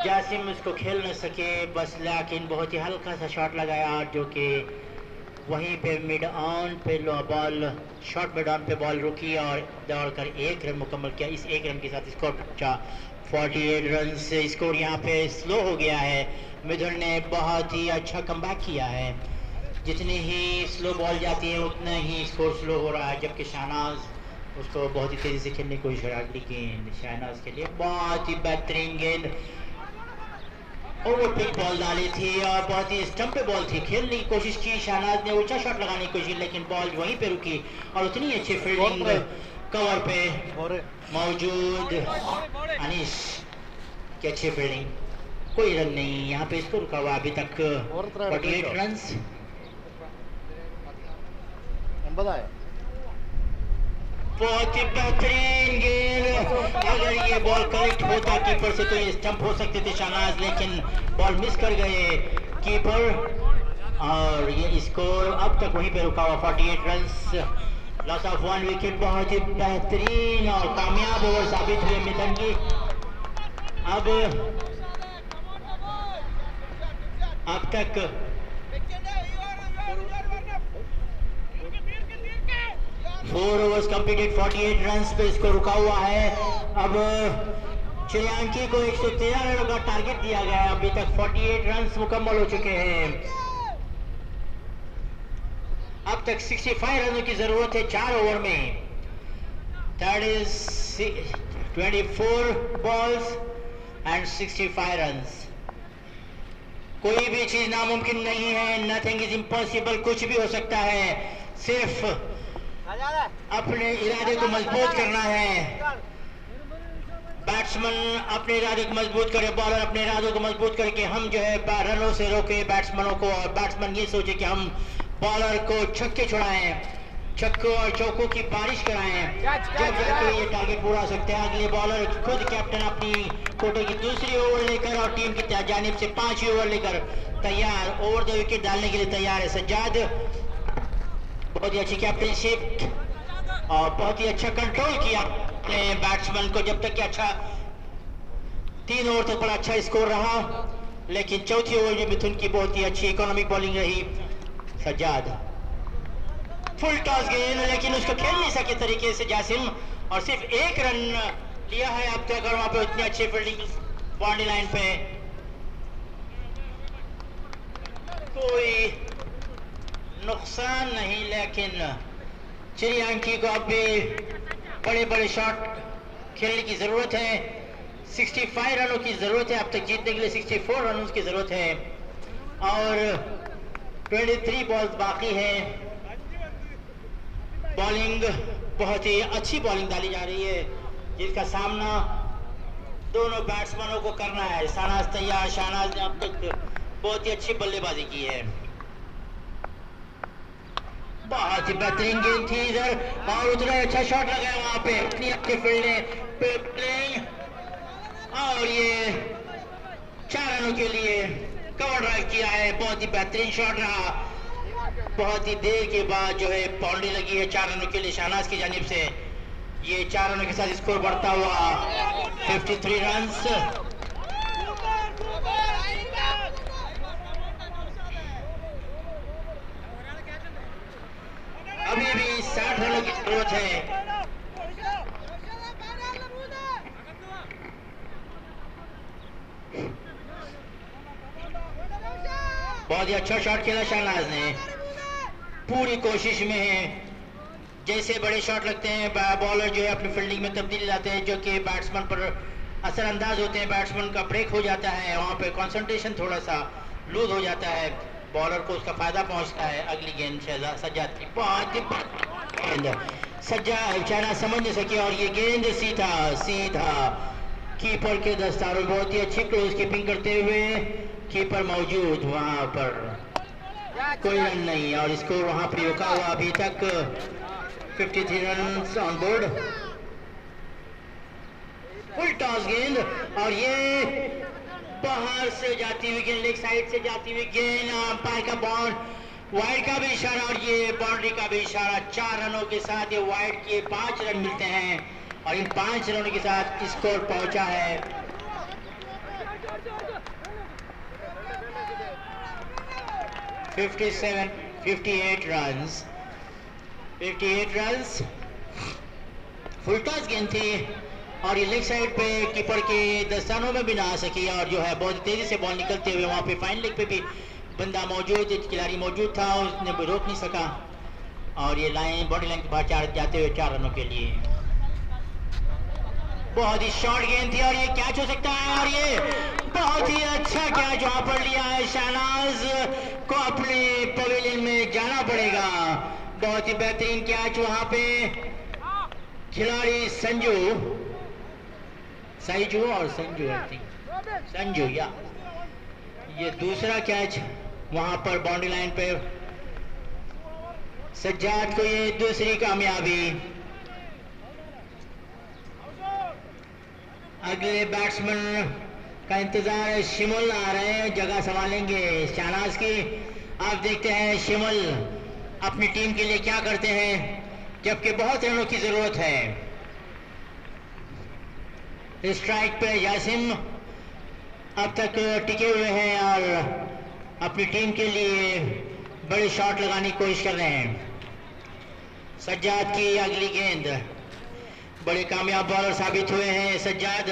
जासिम उसको खेल न सके बस, लेकिन बहुत ही हल्का सा शॉट लगाया जो कि वहीं पे मिड ऑन पे बॉल शॉर्ट मिड ऑन पे बॉल रुकी और दौड़कर एक रन मुकम्मल किया। इस एक रन के साथ स्कोर पहुंचा 48 रन से। स्कोर यहाँ पे स्लो हो गया है। मिथुन ने बहुत ही अच्छा कमबैक किया है। जितनी ही स्लो बॉल जाती है उतना ही स्कोर स्लो हो रहा है, जबकि शहनाज उसको बहुत ही तेजी से खेलने की कोशिश कर रही। गेंद शहनाज के लिए बहुत ही बेहतरीन गेंद, ओवर पिच बॉल डाली थी और बहुत ही स्टंप पे बॉल थी। खेलने की कोशिश की शहनाज ने, ऊंचा शॉट लगाने की कोशिश, लेकिन बॉल वहीं पे रुकी और उतनी अच्छी फील्डिंग कवर पे मौजूद अनीश की अच्छी फील्डिंग, कोई रन नहीं। यहाँ पे स्कोर रुका हुआ अभी तक 48 रन। 80 बहुत ही बेहतरीन गेंद, अगर ये बॉल करेक्ट होता कीपर से तो ये स्टंप हो सकते थे शहनाज, लेकिन बॉल मिस कर गए कीपर और ये स्कोर अब तक वहीं पे रुका हुआ 48 रन, लॉस ऑफ 1 विकेट। बहुत ही बेहतरीन और कामयाब ओवर साबित हुए मिथुन की। अब तक 4 overs completed, 48 रन पे इसको रुका हुआ है। अब श्रीलंकी को 113 रनों का टारगेट दिया गया है। अभी तक 48 रन मुकम्मल हो चुके हैं। अब तक 65 रनों की जरूरत है 4 ओवर में। That is 24 balls and 65 runs. कोई भी चीज नामुमकिन नहीं है। Nothing is impossible. कुछ भी हो सकता है। सिर्फ अपने इरादे को मजबूत करना है। बैट्समैन अपने इरादे को मजबूत करे, बॉलर अपने इरादों को मजबूत करके हम जो है रनों से रोके बैट्समैनों को, और बैट्समैन ये सोचे कि हम बॉलर को छक्के छुड़ाएं, छक्कों और चौकों की बारिश कराएं, जब जाके ये टारगेट पूरा हो सकते हैं। अगले बॉलर खुद कैप्टन अपनी कोटे की दूसरी ओवर लेकर और टीम की जानिब से 5वीं ओवर लेकर तैयार, ओवर द विकेट डालने के लिए तैयार है सज्जाद। बहुत ही अच्छी कैप्टनशिप और बहुत ही अच्छा कंट्रोल किया अपने बैट्समैन को, जब तक कि अच्छा 3 ओवर तक बड़ा अच्छा स्कोर रहा, लेकिन चौथी ओवर में मिथुन की बहुत ही अच्छी इकोनॉमिक बॉलिंग रही। सज्जाद फुल टॉस गेंद, लेकिन उसको खेल नहीं सके तरीके से जासिम, और सिर्फ 1 रन लिया है अब तक, और वहां पे उतनी अच्छी फील्डिंग बाउंड्री लाइन पे। कोई नुकसान नहीं, लेकिन श्रीलंकी को अब भी बड़े बड़े शॉट खेलने की जरूरत है। 65 रनों की जरूरत है अब तक जीतने के लिए। 64 रनों की जरूरत है और 23 बॉल्स बाकी है। बॉलिंग बहुत ही अच्छी बॉलिंग डाली जा रही है, जिसका सामना दोनों बैट्समैनों को करना है। शहनाज तैयार। शहनाज ने अब तक बहुत ही अच्छी बल्लेबाजी की है। बहुत ही बेहतरीन गेंद थी इधर, और उतना अच्छा शॉट लगाया वहां पे, इतनी अच्छी फील्डिंग, और ये 4 रनों के लिए कवर ड्राइव किया है। बहुत ही बेहतरीन शॉट रहा। बहुत ही देर के बाद जो है बाउंड्री लगी है 4 रनों के लिए शहनाज की जानिब से। ये 4 रनों के साथ स्कोर बढ़ता हुआ 53 रन्स। अभी भी 60 रनों की जरूरत है। बहुत ही अच्छा शॉट खेला शहनाज ने, पूरी कोशिश में है। जैसे बड़े शॉट लगते हैं बॉलर जो है अपनी फील्डिंग में तब्दीली लाते हैं, जो कि बैट्समैन पर असरअंदाज होते हैं। बैट्समैन का ब्रेक हो जाता है, वहां पे कंसंट्रेशन थोड़ा सा लूज हो जाता है, बॉलर को उसका फायदा पहुंचता है। अगली गेंद सज्जाद की, बहुत ही गेंद सज्जाद बेचारा समझ नहीं सके, और ये गेंद सीधा कीपर के दस्तारों। बहुत ही अच्छी क्लोज कीपिंग करते हुए कीपर मौजूद वहां पर, कोई रन नहीं, और स्कोर वहां पर रुका हुआ अभी तक 53 run on board. Full toss गेंद, और ये बाहर से जाती हुई गेंद, लेग साइड से जाती हुई गेंद, अंपायर का बॉल, वाइड का भी इशारा और ये बाउंड्री का भी इशारा। 4 रनों के साथ ये वाइड के 5 रन मिलते हैं, और इन 5 रनों के साथ स्कोर पहुंचा है 58 रन्स। 58 रन्स। फुल टॉस गेंद थी, और ये लेग साइड पे कीपर के दस्तानों में भी ना आ सकी, और जो है बहुत तेजी से बॉल निकलते हुए वहां पे फाइन लेग पे भी बंदा मौजूद, खिलाड़ी मौजूद था, उसने भी रोक नहीं सका, और ये लाइन बॉडी लाइन के बाहर जाते हुए 4 रनों के लिए। बहुत ही शॉर्ट गेंद थी, और ये कैच हो सकता है, और ये बहुत ही अच्छा कैच वहां पर लिया है। शहनाज को अपने पवेलियन में जाना पड़ेगा। बहुत ही बेहतरीन कैच वहां पे खिलाड़ी संजू या ये दूसरा कैच वहां पर बाउंड्री लाइन पे सज्जाद को ये दूसरी कामयाबी। अगले बैट्समैन का इंतजार है, शिमुल आ रहे हैं, जगह संभालेंगे शहनाज की। आप देखते हैं शिमुल अपनी टीम के लिए क्या करते हैं, जबकि बहुत रनों की जरूरत है। स्ट्राइक पे यासिम अब तक टिके हुए हैं और अपनी टीम के लिए बड़े शॉट लगाने की कोशिश कर रहे हैं। सज्जाद की अगली गेंद, बड़े कामयाब बॉलर साबित हुए हैं सज्जाद।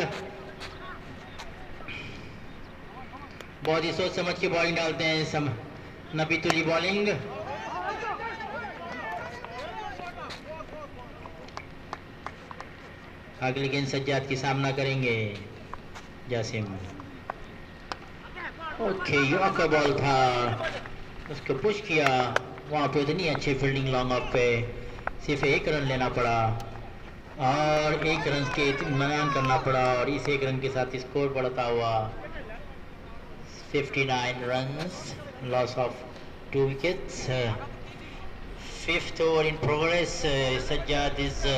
बहुत ही सोच समझ के बॉलिंग डालते हैं नबीतुली बॉलिंग। अगली गेंद सज्जाद की सामना करेंगे जासिम। ओके यॉर्कर बॉल था, उसको पुश किया, वहां पे इतनी अच्छी फील्डिंग लॉन्ग ऑफ पे सिर्फ 1 रन लेना पड़ा और 1 रन के इत्मीनान करना पड़ा और इस 1 रन के साथ स्कोर बढ़ता हुआ 59 runs, loss of 2 wickets. 5th over in progress. Sajjad is a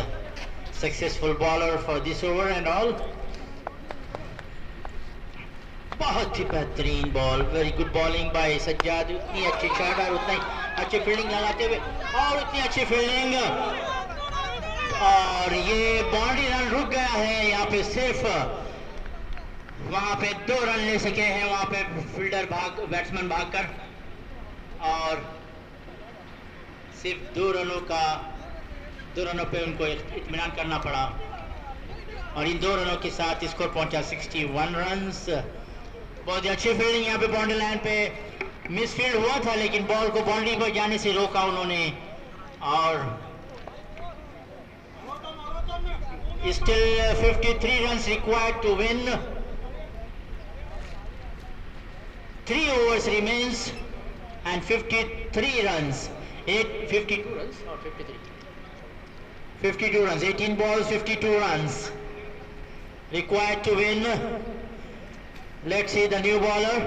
successful bowler for this over and all. बहुत ही बेहतरीन ball, very good bowling bye Sajjad. उतनी अच्छी शॉट और उतना ही अच्छी फील्डिंग लगाते हुए और उतनी अच्छी फील्डिंग और ये बाउंड्री रन रुक गया है। यहाँ पे सिर्फ वहां पे 2 रन ले सके हैं, वहां पे फील्डर बैट्समैन भागकर और सिर्फ 2 रनों पे उनको इत्मीनान करना पड़ा और इन 2 रनों के साथ स्कोर पहुंचा 61 रन्स। बहुत ही अच्छी फील्डिंग यहाँ पे बाउंड्री लाइन पे मिसफील्ड हुआ था लेकिन बॉल को बाउंड्री पर जाने से रोका उन्होंने और still 53 runs required to win. 3 overs remains and 53 runs. 52 runs or 53? 52 runs. 18 balls, 52 runs required to win. Let's see the new bowler.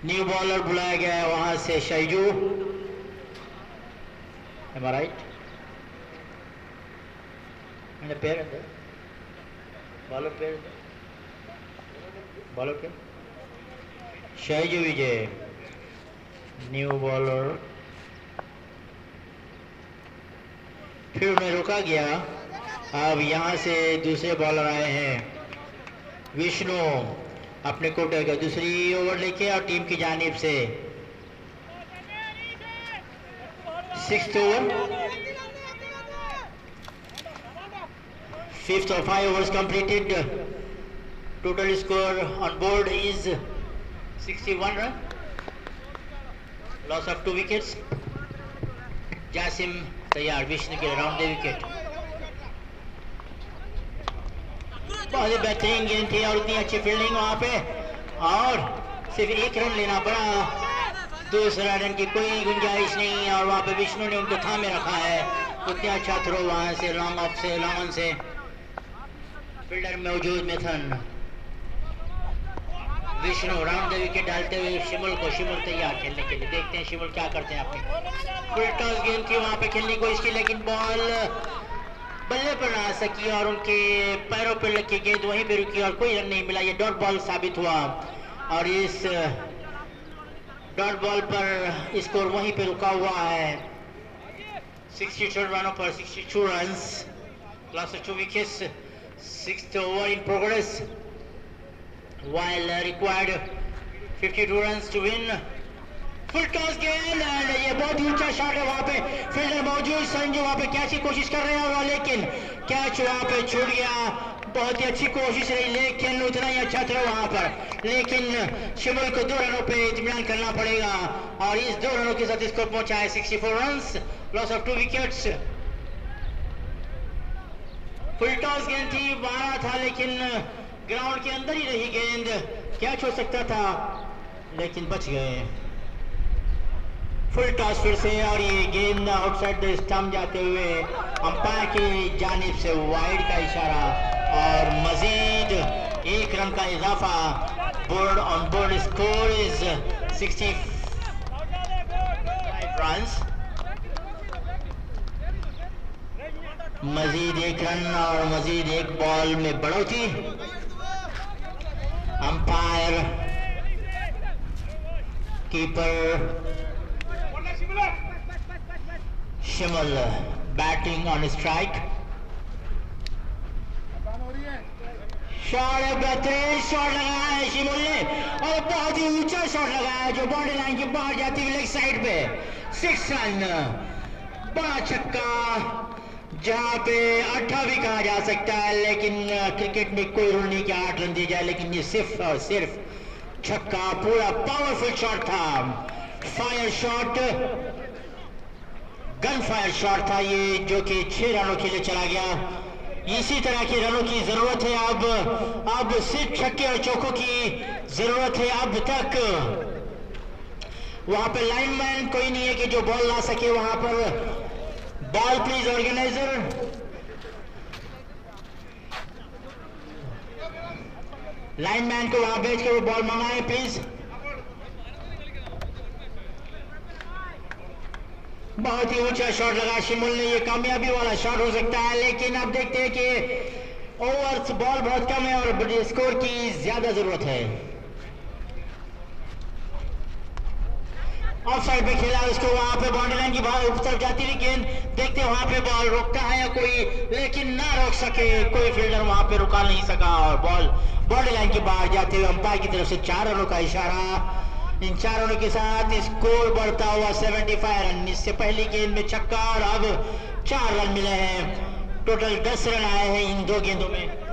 New bowler बुलाया गया है वहां से शैजू। Am I right? And the pair in there. Bowler pair in there. Bowler के शैजू विजय new bowler. फिर उन्हें रोका गया। अब यहां से दूसरे बॉलर आए हैं विष्णु अपने कोटे का दूसरी ओवर लेके और टीम की जानिब से 6th over, 5th of 5 overs completed. Total score on board is 61 run. Loss of 2 wickets. Jasim तैयार विष्णु के राउंड दे विकेट। बहुत ही बेहतरीन गेंद थी और उतनी अच्छी फील्डिंग वहां पे और सिर्फ 1 रन लेना पड़ा। दूसरा रन की कोई गुंजाइश नहीं और वहां पे विष्णु ने उनको थामे रखा है। उतना अच्छा थ्रो वहां से लॉन्ग ऑफ से लॉन्ग ऑन से फील्डर मौजूद मिथुन। विष्णु राउंड द विकेट डालते हुए शिमुल तैयार खेलने के लिए। देखते हैं शिमुल क्या करते हैं। अपनी फुल टॉस गेंद थी वहां पे खेलने की कोशिश की लेकिन बॉल बल्ले पर ना सकी और उनके पैरों पर लग के गेंद वहीं पे रुकी और कोई रन नहीं मिला। ये डॉट बॉल साबित हुआ और इस डॉट बॉल पर स्कोर वहीं पे रुका हुआ है। 62 रनों पर 62 runs, loss of 2 wickets. 6th over in progress. While required 52 runs to win. Full toss गेंद और ये बहुत ही ऊंचा शॉट है। वहां पे फील्डर मौजूद संजू वहां पे कैच की कोशिश कर रहे हैं लेकिन कैच वहां पे छूट गया। बहुत ही अच्छी कोशिश रही लेकिन उतना ही अच्छा थ्रो वहां पर लेकिन शिमुल को 2 रनों पे इत्मीनान करना पड़ेगा और इस 2 रनों के साथ स्कोर पहुंचा है 64 runs, loss of 2 wickets. Full toss गेंद थी, 12 था लेकिन ग्राउंड के अंदर ही रही गेंद। कैच हो सकता था लेकिन बच गए। फुल टॉस फिर से और ये गेंद आउटसाइड द स्टंप जाते हुए अंपायर की जानिब से वाइड का इशारा और मजीद 1 रन का इजाफा। Board on board score is 65 runs. Majeed 1 run और मजीद 1 बॉल में बढ़ोतरी। Umpire keeper Shimul batting on strike. Shot बेहतरीन शॉट लगाया है शिमुल ने और बहुत ही ऊंचा शॉट लगाया जो बाउंड्री लाइन के बाहर जाती हुई लेग साइड पे। 6 रन, बड़ा छक्का जहां पे 8 भी कहा जा सकता है, लेकिन क्रिकेट में कोई रूल नहीं कि 8 रन दिए जाए, लेकिन ये सिर्फ और सिर्फ छक्का, पूरा पावरफुल शॉट था, fire shot, gun fire shot था ये, जो कि 6 रनों के लिए चला गया। इसी तरह के रनों की जरूरत है अब सिर्फ छक्के और चौकों की जरूरत है। अब तक वहां पे लाइनमैन कोई नहीं है कि जो बॉल ला सके वहां पर। बॉल प्लीज ऑर्गेनाइजर, लाइनमैन को वहां भेज कर वो बॉल मंगाए प्लीज। बहुत ही ऊंचा शॉट लगा शिमुल ने, ये कामयाबी वाला शॉट हो सकता है, लेकिन अब देखते हैं कि ओवर्स बॉल बहुत कम है और स्कोर की ज्यादा जरूरत है। ऑफ साइड पे खेला उसको, वहां पे बाउंड्री लाइन की तरफ जाती हुई गेंद, देखते हैं वहां पे बॉल रोकता है या कोई, लेकिन ना रोक सके, कोई फील्डर वहां पे रुका नहीं सका और बॉल बाउंड्री लाइन के बाहर जाते हुए अंपायर की तरफ से 4 रनों का इशारा। इन 4 रनों के साथ स्कोर बढ़ता हुआ 75 रन। इससे पहली गेंद में छक्का और अब 4 रन मिले हैं। टोटल 10 रन आए हैं इन 2 गेंदों में।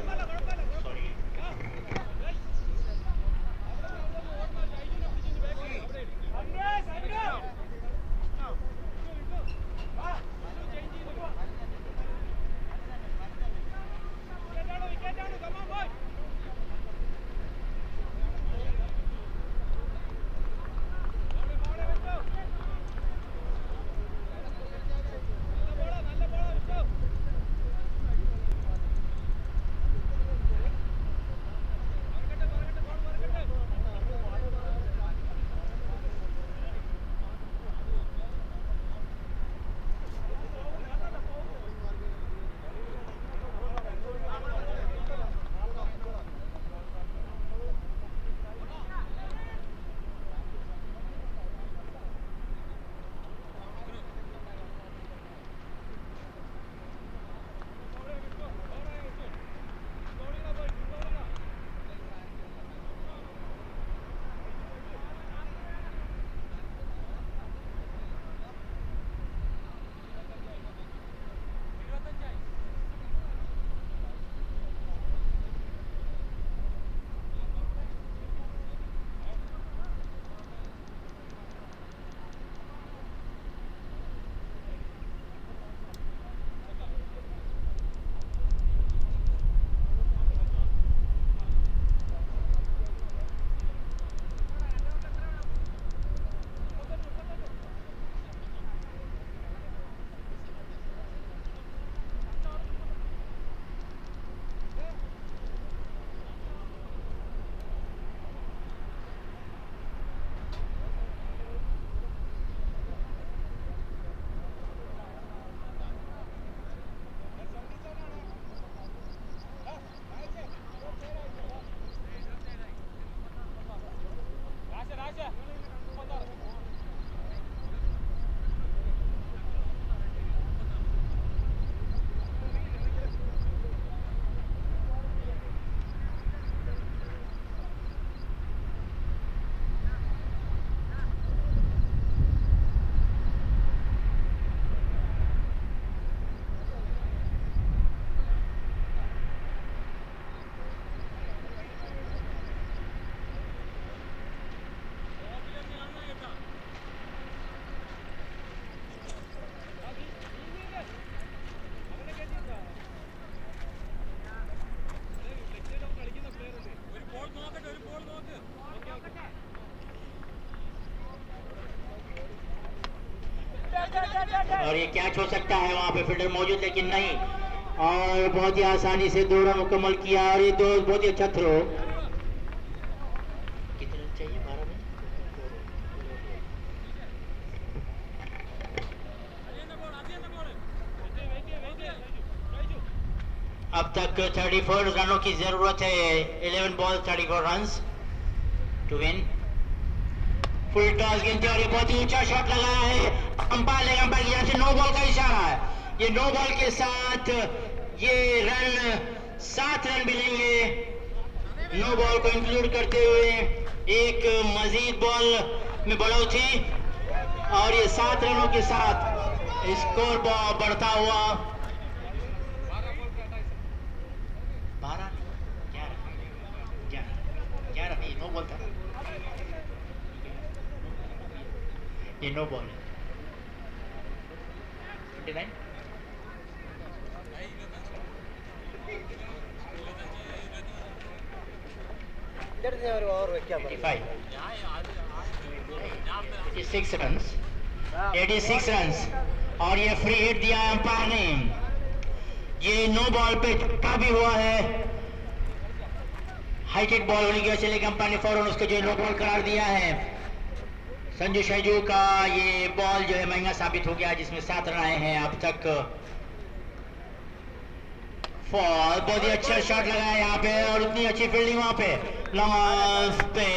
और ये कैच हो सकता है, वहां पे फील्डर मौजूद लेकिन नहीं, और बहुत ही आसानी से 2 रन मुकम्मल किया और ये 2 बहुत ही अच्छा थ्रो। कितने रन चाहिए? 12 में अब तक 34 रनों की जरूरत है। 11 ball 34 runs to win. Full toss गिनते और ये बहुत ही ऊंचा शॉट लगाया है। अंपायर लेगा, अंपायर की तरफ से नो बॉल का इशारा है। ये नो बॉल के साथ ये रन 7 रन मिलेंगे नो बॉल को इंक्लूड करते हुए। एक मजीद बॉल में बढ़ोतरी और ये 7 रनों के साथ स्कोर बढ़ता हुआ ये नो बॉल 29 85 86 रन्स 86 रन्स और ये फ्री हिट दिया है अंपायर ने। ये नो बॉल पे छक्का भी हुआ है, हाई हिट बॉल होने की वजह से, लेकिन अंपायर ने फौरन उसको जो नो बॉल करार दिया है। संजू शैजू का ये बॉल जो है महंगा साबित हो गया, जिसमें 7 रन आए हैं अब तक। फॉल बहुत ही अच्छा शॉट लगाया यहाँ पे और इतनी अच्छी फील्डिंग वहां पे लॉन्ग ऑफ पे,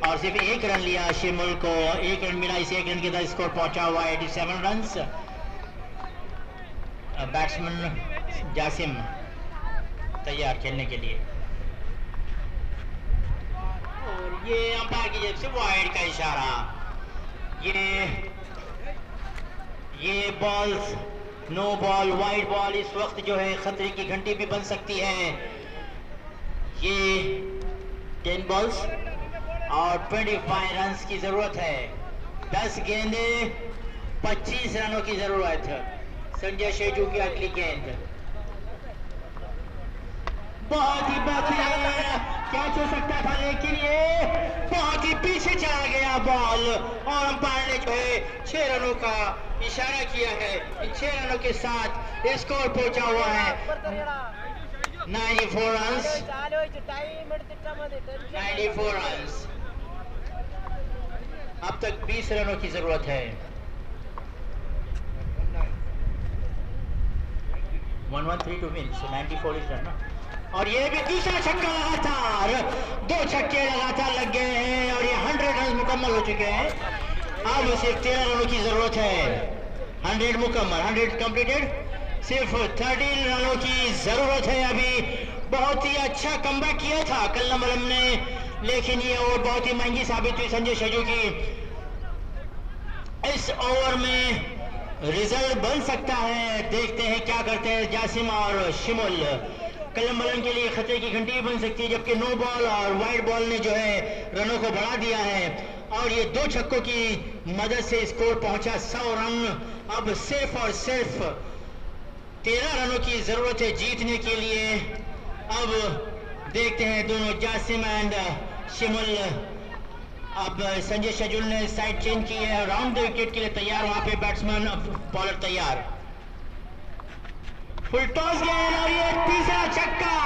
और सिर्फ 1 रन लिया शिमुल को, 1 रन मिला, इसे 1 रन के साथ स्कोर पहुंचा हुआ 87 रन। बैट्समैन जासिम तैयार खेलने के लिए और ये अंपायर की जेब से वाइड का इशारा। ये balls no ball wide ball इस वक्त जो है खतरे की घंटी भी बन सकती है। ये 10 बॉल्स और 25 रन्स की जरूरत है। 10 गेंदे 25 रनों की जरूरत है। संजय शैजू की अगली गेंद बहुत ही कैच हो सकता था, लेकिन ये बहुत ही पीछे चला गया बॉल और अंपायर ने जो है 6 रनों का इशारा किया है। इन 6 रनों के साथ स्कोर पहुंचा हुआ है 94 रन्स। 94 रन्स, अब तक 20 रनों की जरूरत है। 113 to win, so 94 is done ना। और ये भी दूसरा छक्का लगातार, 2 छक्के लगातार लग गए हैं और ये 100 रन मुकम्मल हो चुके हैं। अब सिर्फ 13 रनों की जरूरत है। 100 मुकम्मल, 100 कंप्लीटेड, सिर्फ 13 रनों की जरूरत है अभी। बहुत ही अच्छा कमबैक किया था कल्लमलम ने, लेकिन ये ओवर बहुत ही महंगी साबित हुई संजय शैजू की। इस ओवर में रिजल्ट बन सकता है, देखते हैं क्या करते हैं जासिम और शिमुल। कलमबलन के लिए खतरे की घंटी भी बन सकती है, जबकि नो बॉल और वाइड बॉल ने जो है रनों को बढ़ा दिया है और ये 2 छक्कों की मदद से स्कोर पहुंचा 100 रन। अब सिर्फ और सिर्फ 13 रनों की जरूरत है जीतने के लिए। अब देखते हैं दोनों जासिम एंड शिमुल। अब संजय शैजू ने साइड चेंज की है, राउंड द विकेट के लिए तैयार, वहां पे बैट्समैन बॉलर तैयार। फुल टॉस गेंद और ये तीसरा छक्का,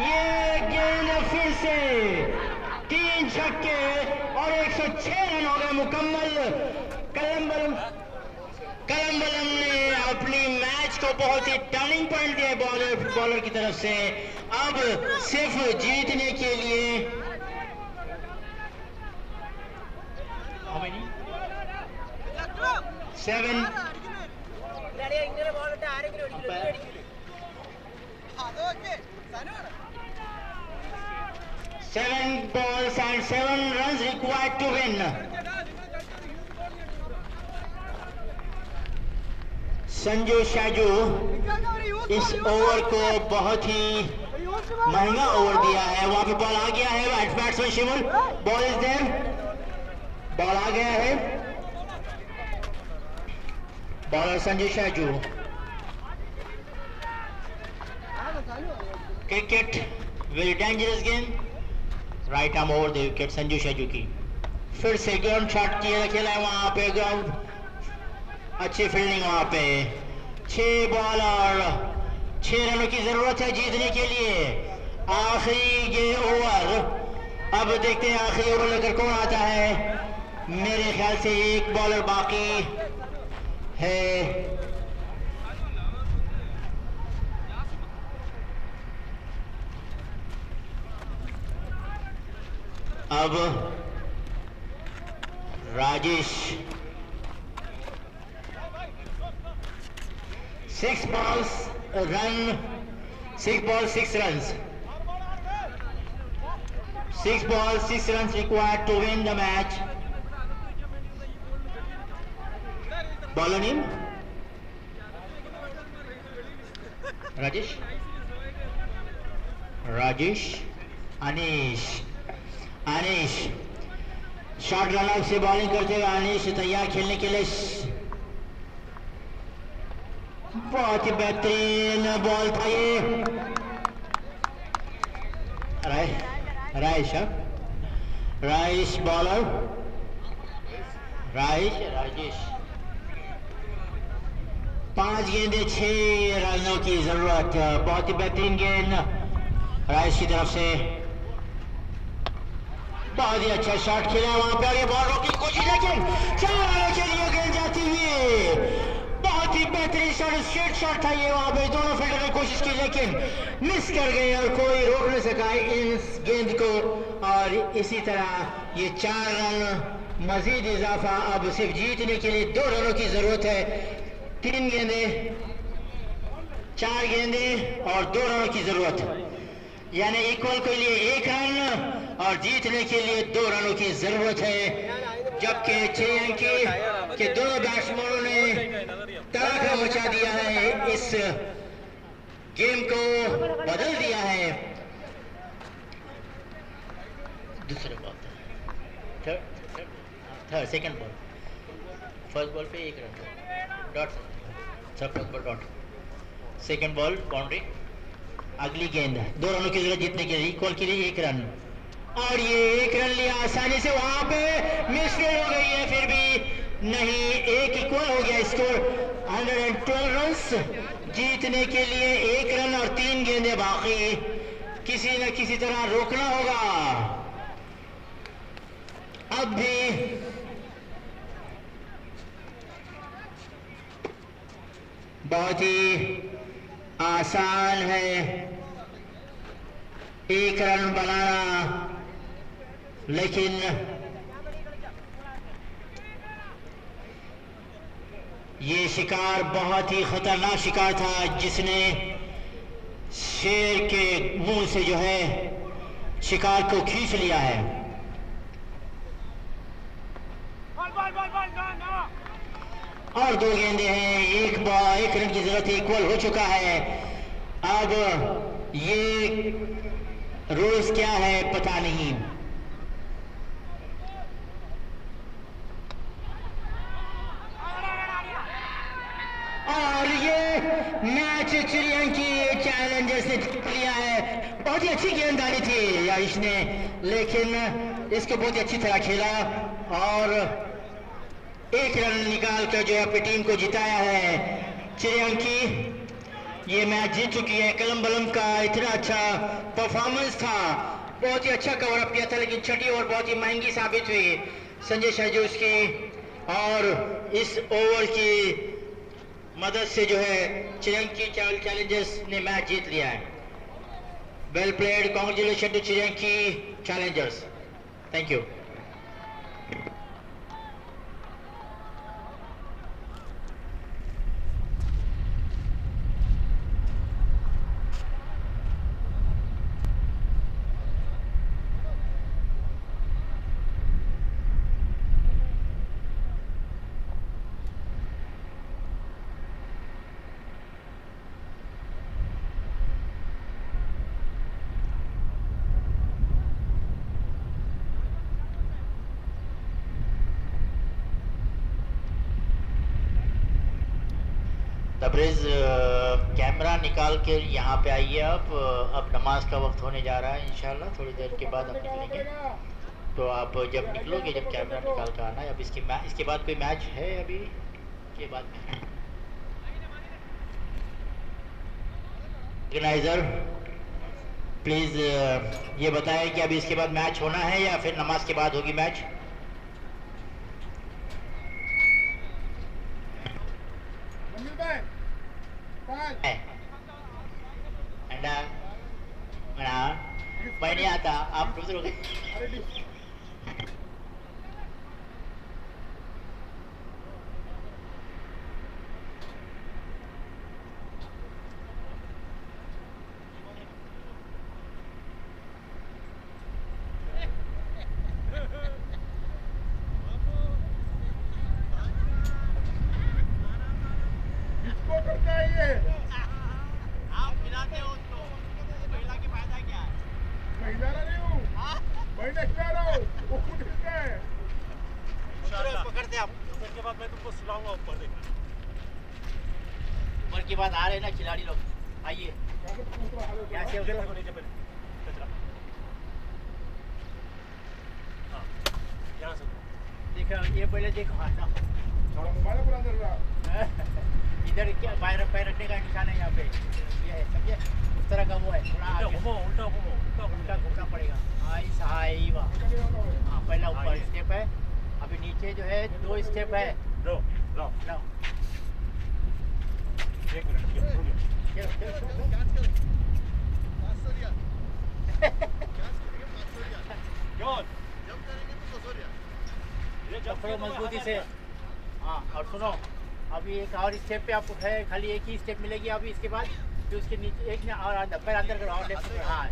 ये गेंद फिर से 3 छक्के और 106 रन हो गए मुकम्मल। कलमबलन ने अपनी मैच को बहुत ही टर्निंग पॉइंट दिया बॉलर की तरफ से। अब सिर्फ जीतने के लिए 7 balls and 7 runs required to win. Sanju शैजू इस ओवर को बहुत ही महंगा ओवर दिया है। वहां पे बॉल आ गया है, batsman Shimul, ball is there, ball आ गया है। Bowler Sanjay Shaiju. Cricket very dangerous game, right arm over the wicket Sanju Shaiju की। फिर से ग्राउंड शॉट खेला है वहां पे, ग्राउंड अच्छी फील्डिंग वहां पे। 6 बॉल और 6 रनों की जरूरत है जीतने के लिए। आखिरी ये ओवर, अब देखते हैं आखिरी ओवर लेकर कौन आता है। मेरे ख्याल से एक बॉलर बाकी है। अब Rajesh 6 balls run, 6 balls 6 runs, 6 balls 6 runs required to win the match. Bowler name Rajesh Anish short run out से बॉलिंग करते हुए अनिश तैयार खेलने के लिए। बहुत ही बेहतरीन बॉल था ये। Rice bowler Rajesh. 5 गेंदे 6 रनों की जरूरत। बहुत ही बेहतरीन गेंद राइस की तरफ से। बहुत ही अच्छा शॉट खेला वहां पे, आगे बॉल रोकने की कोशिश, लेकिन 4 रनों के लिए गेंद जाती हुई। बहुत ही बेहतरीन शॉट, स्ट्रेट शॉट था ये। वहां पे दोनों फील्डर ने कोशिश की लेकिन मिस कर गए और कोई रोक नहीं सका इस गेंद को। और इसी तरह ये 4 रन मजीद इजाफा। अब सिर्फ जीतने के लिए 2 रनों की जरूरत है। 3 गेंदे 4 गेंदे और 2 रनों की जरूरत, यानी इक्वल के लिए 1 रन और जीतने के लिए 2 रनों की जरूरत है। जबकि श्रीलंका के दोनों बैट्समैनों ने तड़ाका मचा दिया है, इस गेम को बदल दिया है। दूसरे ball third second ball, first ball पे 1 रन डॉट, सब पर डॉट। सेकंड बॉल बाउंड्री, अगली गेंद 2 रनों की जरूरत जीतने के लिए, इक्वल के लिए 1 रन। और ये 1 रन लिया आसानी से, वहां पे मिसफील्ड हो गई है, फिर भी नहीं, 1 इक्वल हो गया स्कोर। 112 रन जीतने के लिए 1 रन और 3 गेंदे बाकी। किसी न किसी तरह रोकना होगा। अब भी बहुत ही आसान है 1 रन बनाना, लेकिन ये शिकार बहुत ही खतरनाक शिकार था, जिसने शेर के मुंह से जो है शिकार को खींच लिया है। और 2 गेंदे हैं, 1 रन की जरूरत, इक्वल हो चुका है। अब ये रूल्स क्या है पता नहीं। और ये मैच श्रीलंका चैलेंजर्स ने जीत लिया है। बहुत ही अच्छी गेंदबाजी थी यारिश ने, लेकिन इसको बहुत ही अच्छी तरह खेला और 1 रन निकाल कर जो है अपनी टीम को जिताया है। श्रीलंका ये मैच जीत चुकी है। कलम्बलम का इतना अच्छा परफॉर्मेंस था, बहुत ही अच्छा कवर अप किया था, लेकिन छठी ओवर बहुत ही महंगी साबित हुई संजय शहजूस की, और इस ओवर की मदद से जो है श्रीलंका चैलेंजर्स ने मैच जीत लिया है। Well played, congratulation to Sri Lanka Challengers, thank you. Tabrez camera निकाल के यहाँ पे आइए आप। अब नमाज का वक्त होने जा रहा है, इंशाल्लाह थोड़ी देर के बाद हम निकलेंगे। तो आप जब निकलोगे, जब कैमरा निकाल कर आना है। अब इसके बाद कोई मैच है अभी के बाद? ऑर्गेनाइजर प्लीज ये बताएं कि अभी इसके बाद मैच होना है या फिर नमाज के बाद होगी मैच? मैं नहीं आता, आप दूसरों के महिला नहीं हूँ, मैं ले आप ऊपर के बाद मैं तुमको सुलाऊंगा ऊपर देखना ऊपर की बात आ रहे हैं ना खिलाड़ी लोग आइए यहाँ से उधर देखो नीचे पहले कचरा हाँ यहाँ से देखो ये पहले देखो हाँ ना थोड़ा मोबाइल पूरा अंदर रहा इधर क्या पैर पैर रखने का निशान है यहाँ पे ये है समझे उस तरह का वो है थोड़ा उल्टा आगे घूमो उल्टा घूमो उल्टा घूमना पड़ेगा आई वाह हाँ पहला ऊपर स्टेप है अभी नीचे जो है 2 स्टेप है लो लो लाओ 1 मिनट ये रुक जाओ चलो, चलो, चलो। क्यों ये जब पकड़ो मजबूती से हाँ और सुनो अभी एक और स्टेप पे आपको है खाली एक ही स्टेप मिलेगी अभी इसके बाद फिर उसके नीचे एक ने और अंदर पैर अंदर करो और लेफ्ट हाँ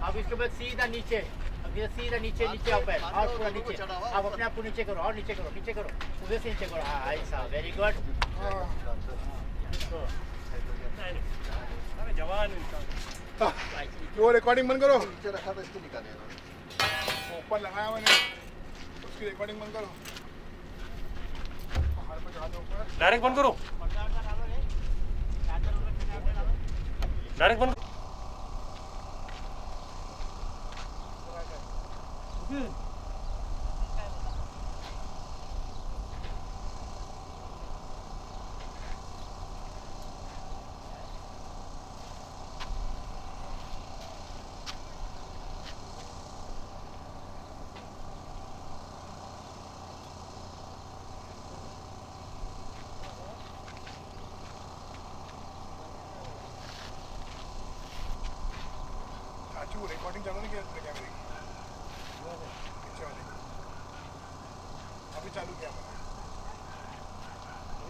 अब इसके बाद सीधा नीचे अब ये सीधा नीचे नीचे आप पैर और पूरा नीचे आप अपने आप को नीचे करो और नीचे करो उधर से नीचे करो हाँ ऐसा वेरी गुड अरे जवान इंसान वो रिकॉर्डिंग बंद करो नीचे रखा था इसको निकालेगा ऊपर लगाया मैंने उसकी रिकॉर्डिंग बंद करो पहाड़ पे चढ़ा दो ऊपर डायरेक्ट बंद करो डायरेक्ट बंद चाचू रिकॉर्डिंग चालू नहीं किया तुमने कैमरे की नीचे वाले अभी चालू किया मैंने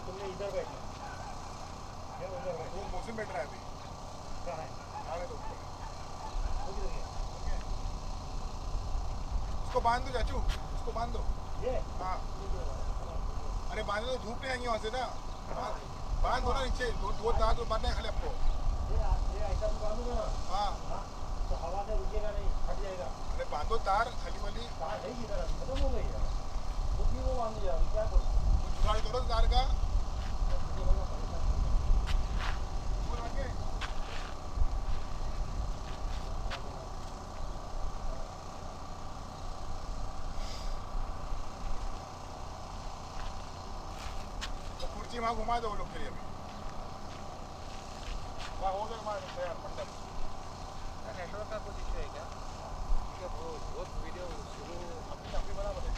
तुमने इधर बैठना वो मौसम बैठ रहा है अभी कहाँ है आने दो ऊपर उसको बांध दो चाचू उसको बांध दो ये हाँ अरे बांध दो धूप नहीं आएंगे वहाँ से ना बांध दो ना नीचे दो तार तो बांधना है खाली आपको ये ऐसा बांधूंगा ना हाँ तो हवा से रुकेगा नहीं हट जाएगा अरे बांधो तार खाली वाली तार है किधर खत्म हो गई यार वो भी वो बांध दिया क्या करूँ जुगाड़ करो तार का ऊपर आके तो कुर्सी वहाँ घुमा दो वो लोग के लिए अभी वहाँ हो गया हमारा तैयार मंडप नेटवर्क का कुछ इशू है क्या वो वीडियो शुरू अपनी बराबर है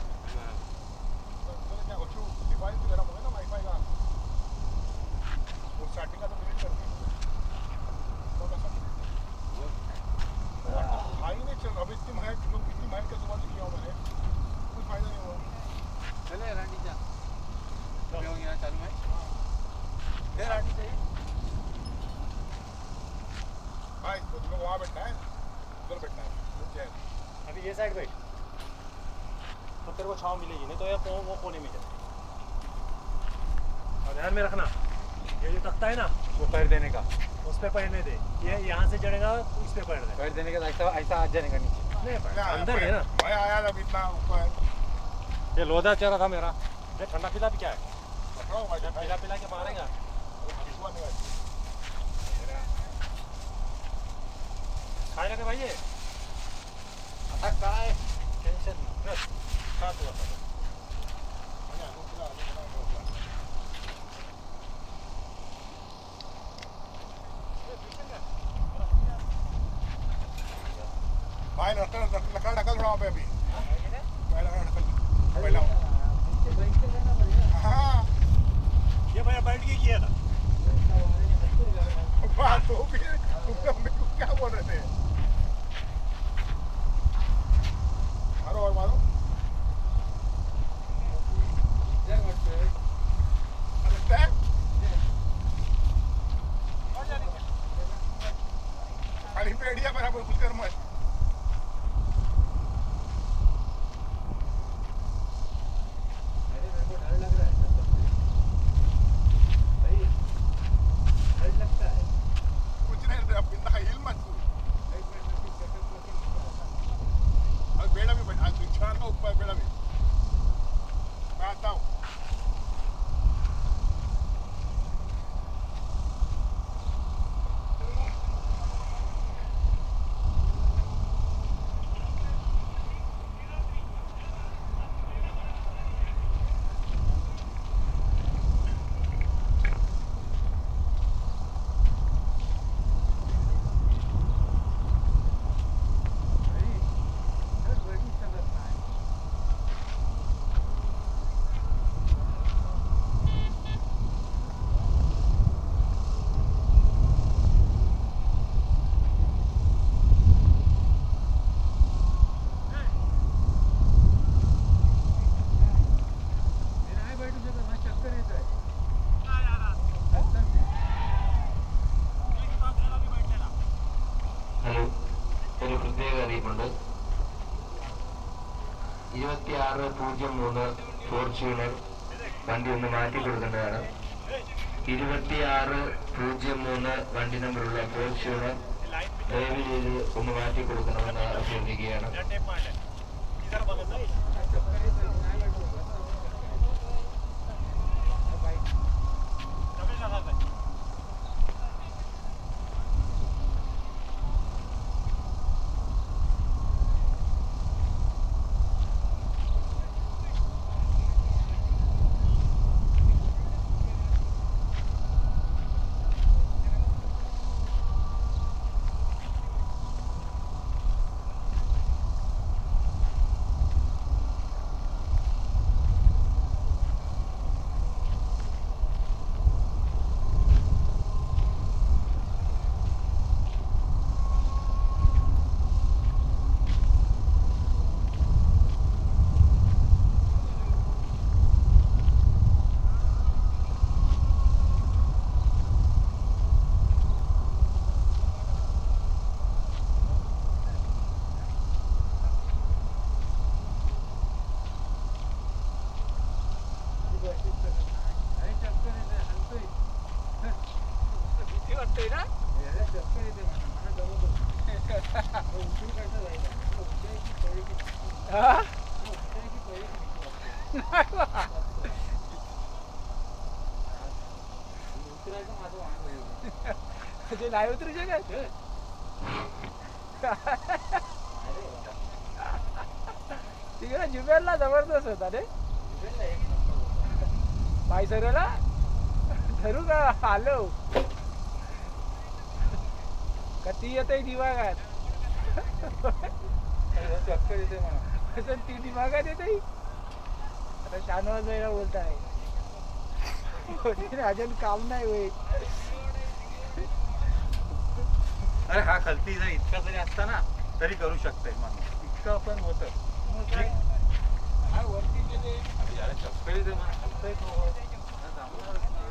तो क्या हो डिवाइस भी गर्म हो गया ना वाईफाई का वो स्टार्टिंग का तो डिलीट कर दिया हाई नहीं चल अभी इतनी महंगा लोग इतनी महंग के सुबह किया मैंने कोई फायदा नहीं हुआ चले रानी जा यहाँ चालू है फिर रानी चाहिए भाई तो तुम लोग वहाँ बैठना है उधर बैठना है जय अभी ये साइड बैठ तो तेरे को छाँव मिलेगी नहीं तो ये वो कोने में जाए और ध्यान में रखना ये जो तख्ता है ना वो पैर देने का उस पर पैरने दे ये यहाँ से चढ़ेगा इस पे पैर दे पैर देने का ऐसा ऐसा आ जाने का नीचे नहीं अंदर है ना मैं आया था इतना ऊपर ये लोधा चेहरा था मेरा ये ठंडा पिला भी क्या है पकड़ो भाई जब पिला पिला के मारेगा विश्वास नहीं भाई खाए लगे भाई ये आता काय टेंशन बस साथ हुआ था भाई लकड़ ढकल थोड़ा वहाँ पे अभी पहला ढकल पहला हाँ ये भैया बैठ के किया था बात तो भी तुम मेरे को क्या बोल रहे थे मारो और मारो लगता है खाली पेड़िया बराबर कुछ कर मत 26-3 ഫോർച്യൂണർ വണ്ടി ഒന്ന് മാറ്റി കൊടുക്കേണ്ടതാണ്. 26-3 വണ്ടി നമ്പറുള്ള ഫോർച്യൂണർ ദയവ് ചെയ്ത് ഒന്ന് മാറ്റി കൊടുക്കണമെന്ന് അഭ്യർത്ഥിക്കുകയാണ്. ते नाही उतरू शकत. तिकडे जुबेलला जबरदस्त होता रे. बाई सरला धरू का आलो कधी येते दिमागात. चक्कर येते म्हणा. असं ती दिमागात येते. आता शानवाज वेळा बोलताय अजून काम नाही होईल. अरे हा खलतीचा इतका जरी असता ना तरी करू शकते माणूस. इतकं पण होतं. वरती गेले अरे चक्कर येते म्हणा. हलतंय तो. जमणारच नाही.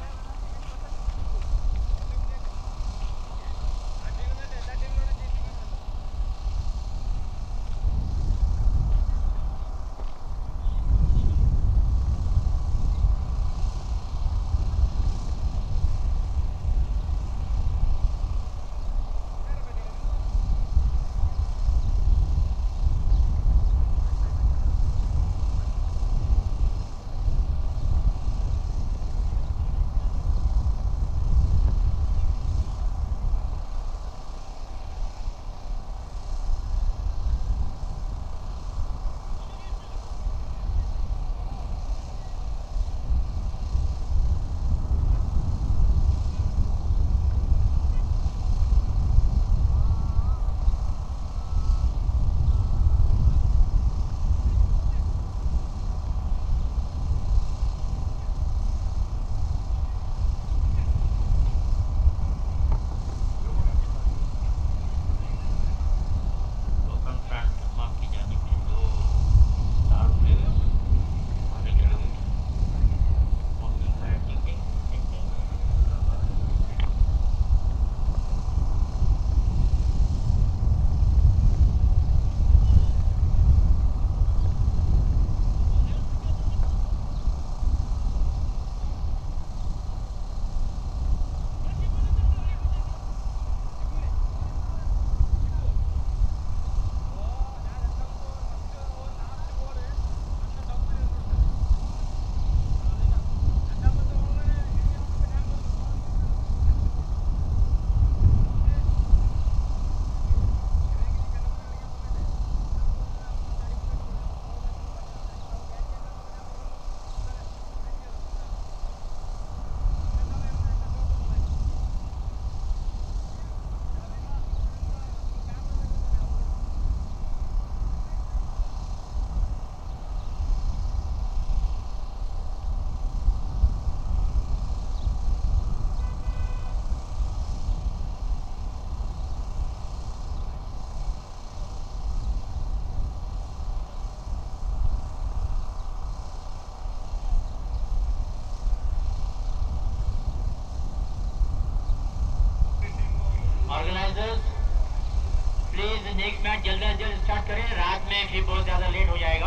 नेक्स्ट मैच जल्द से जल्द स्टार्ट करें. रात में फिर बहुत ज़्यादा लेट हो जाएगा.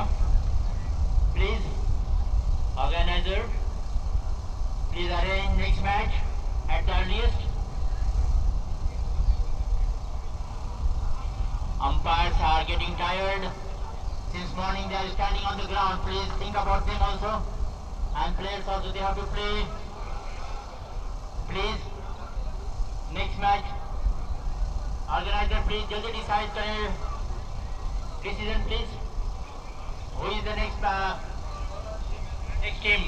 match at the earliest. Umpires are getting tired. Since morning they are standing on the ground. Please think about them also. And players also, they have to play. Please. Next match. Organizer, please jaldi decide kare. Decision, please. Who is the next team?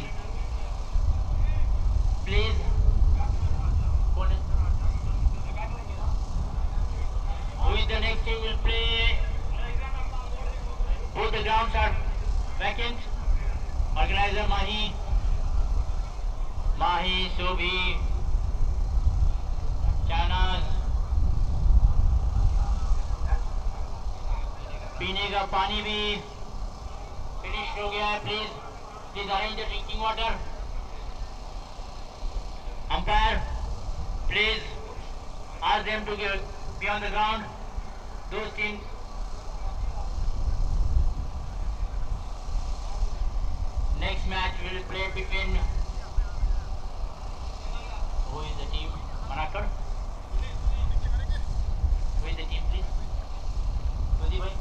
Please. Who is the next team will play? Both the grounds are vacant. Organizer Mahi, Sobhi, Chanas. पीने का पानी भी finish हो गया है. Please arrange the drinking water. Umpire, please ask them to be on the ground. Those teams. Next match will play between. Who is the team? Manakar. Who is the team, please? Pradeep bhai.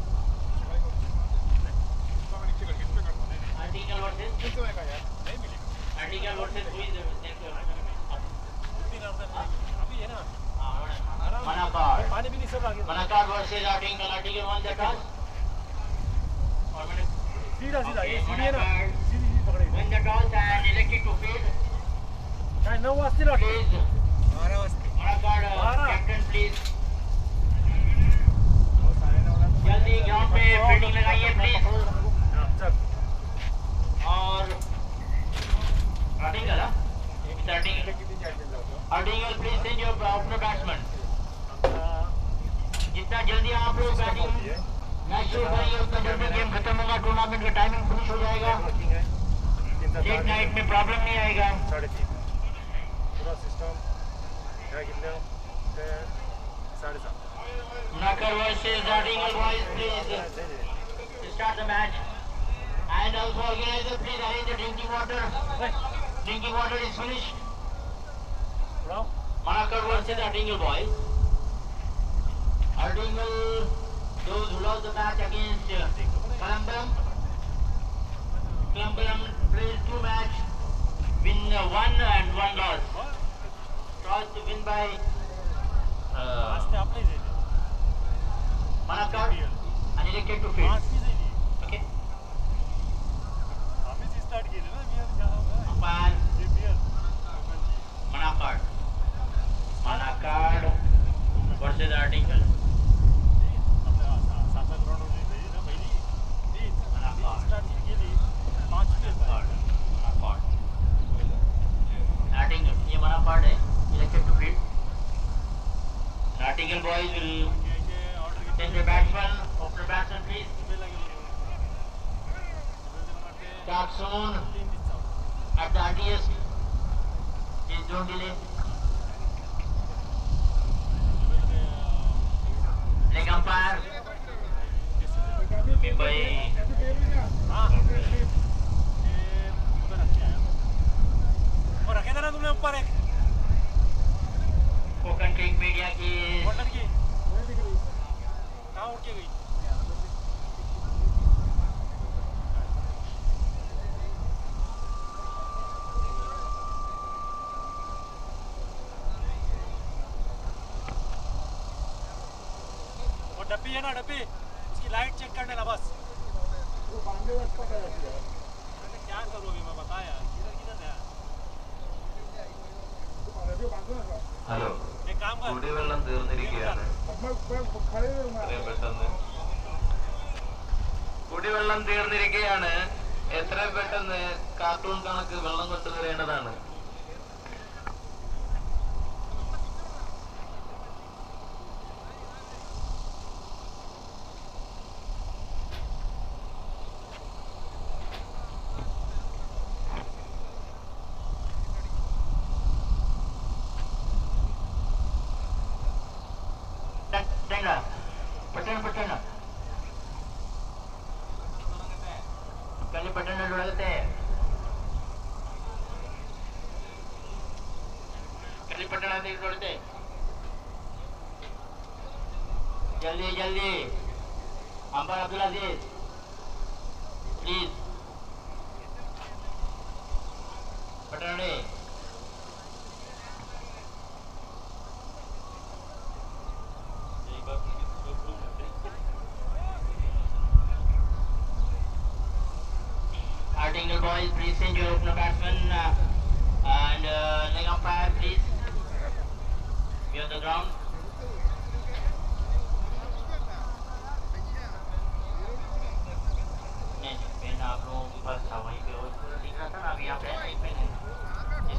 Article versus. Article versus who is the next? अभी है ना Manakar. पानी भी नहीं सब आगे Manakar versus Article. Article won the toss. और मैंने सीधा सीधा ये Okay, सीधी है ना Manakar सीधी सीधी पकड़े won the toss and elected to field. काय 9 वाजते वाटतं Please, 12 वाजता Manakar Bharat. captain, please. जल्दी ग्राउंड पे फील्डिंग लगाइए प्लीज. हां चल और Article, Article, please send your opener batsman. जितना जल्दी आप लोग बैटिंग मैच शुरू करेंगे उतना जल्दी गेम खत्म होगा. टूर्नामेंट का टाइमिंग फिनिश हो जाएगा. लेट नाइट में प्रॉब्लम नहीं आएगा. 3:30 पूरा सिस्टम क्या कितने 7:30 Manakar versus Article boys, please start the match. And also organizer, please arrange the drinking water. Drinking water is finished. उड़ाओ Manakar versus Article boys. Article, those who lost the match against Columbaram. Columbaram played 2 match, win 1 and 1 loss. Toss to win by आस्ते आपले दे Manakar and elected to field. 5 भी दे दी Okay. आम्हीच start केलं ना मी आणि झाला Umpire JPL Manakar. Manakar versus Article. आपल्या 7 ground होती ना पहिली ती स्टार्ट केली 5 केलं Manakar. Article. ये Manakar है. Elected to field. Article boys will order send the batsman. Opener batsman, please. घेतलेला गेलो Start soon at the earliest. Please don't delay. Leg umpire. Mumbai. हाँ ये उधर रखे आया और रखे था ना तुमने ऊपर एक Kokan Creek Media की बॉटल की कहाँ उठ के गई वो डब्बी है ना डब्बी उसकी लाइट चेक करने ला बस अरे क्या करूँ अभी मैं बता यार किधर किधर है ഹലോ एक काम कर കുടിവെള്ളം തീർന്നിരിക്കുകയാണ് എത്രയും പെട്ടെന്ന് കുടിവെള്ളം തീർന്നിരിക്കുകയാണ്. എത്രയും പെട്ടെന്ന് കാർട്ടൂൺ കണക്ക് വെള്ളം കൊണ്ടുവരേണ്ടതാണ്. पटन कल पटन लड़ते हैं. पटाने की जरूरत है। जल्दी जल्दी अंपायर अब्दुल अजीज प्लीज पटाने। Artingale boys, please send your opener batsman and leg umpire, please be on the ground. नहीं पेन आप लोगों के पास था वहीं पे वो दिख रहा था ना अभी यहाँ पे पेन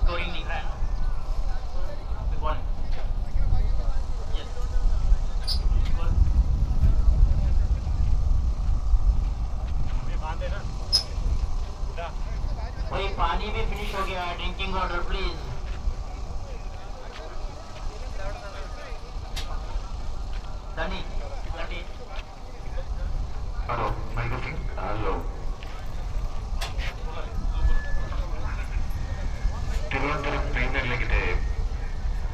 स्कोरिंग दिख रहा है ना कौन यस बांधे ना भाई पानी भी फिनिश हो गया ड्रिंकिंग वाटर प्लीज। धनी धनी hello Michael Singh hello Thiruvananthapuram premier ലീഗിന്റെ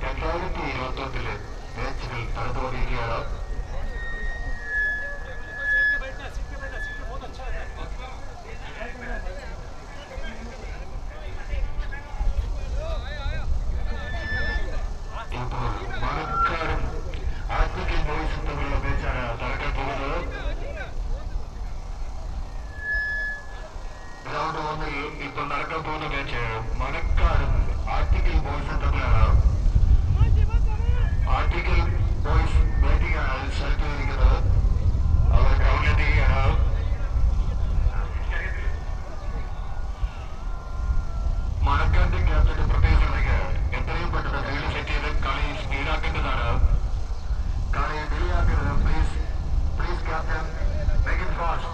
2021 മാച്ചുകൾ നടന്നുകൊണ്ടിരിക്കുകയാണ്. ഇപ്പോൾ മണക്കാടും ആർട്ടിക്കൽ ബോയ്സും തമ്മിലുള്ള മാച്ചാണ് നടക്കാൻ പോകുന്നത്. ഗ്രൗണ്ട് 1-ൽ ഇപ്പോൾ നടക്കാൻ പോകുന്ന മാച്ച് മണക്കാടും ആർട്ടിക്കൽ ബോയ്സും തമ്മിലാണ്. ആർട്ടിക്കൽ ബോയ്സ് ബാറ്റിംഗ് ആണ് സെലക്ട് ചെയ്തിരിക്കുന്നത്. അവർ ഗ്രൗണ്ടിലെത്തുകയാണ്. മണക്കാടിന്റെ ക്യാപ്റ്റന്റെ പ്രത്യേക ശ്രദ്ധയ്ക്ക് എത്രയും പെട്ടെന്ന് ഫീൽഡ് സെറ്റ് ചെയ്ത് കളി സ്പീഡാക്കേണ്ടതാണ്. കളി ഡിലേ ആക്കരുത്. Please please captain make it fast.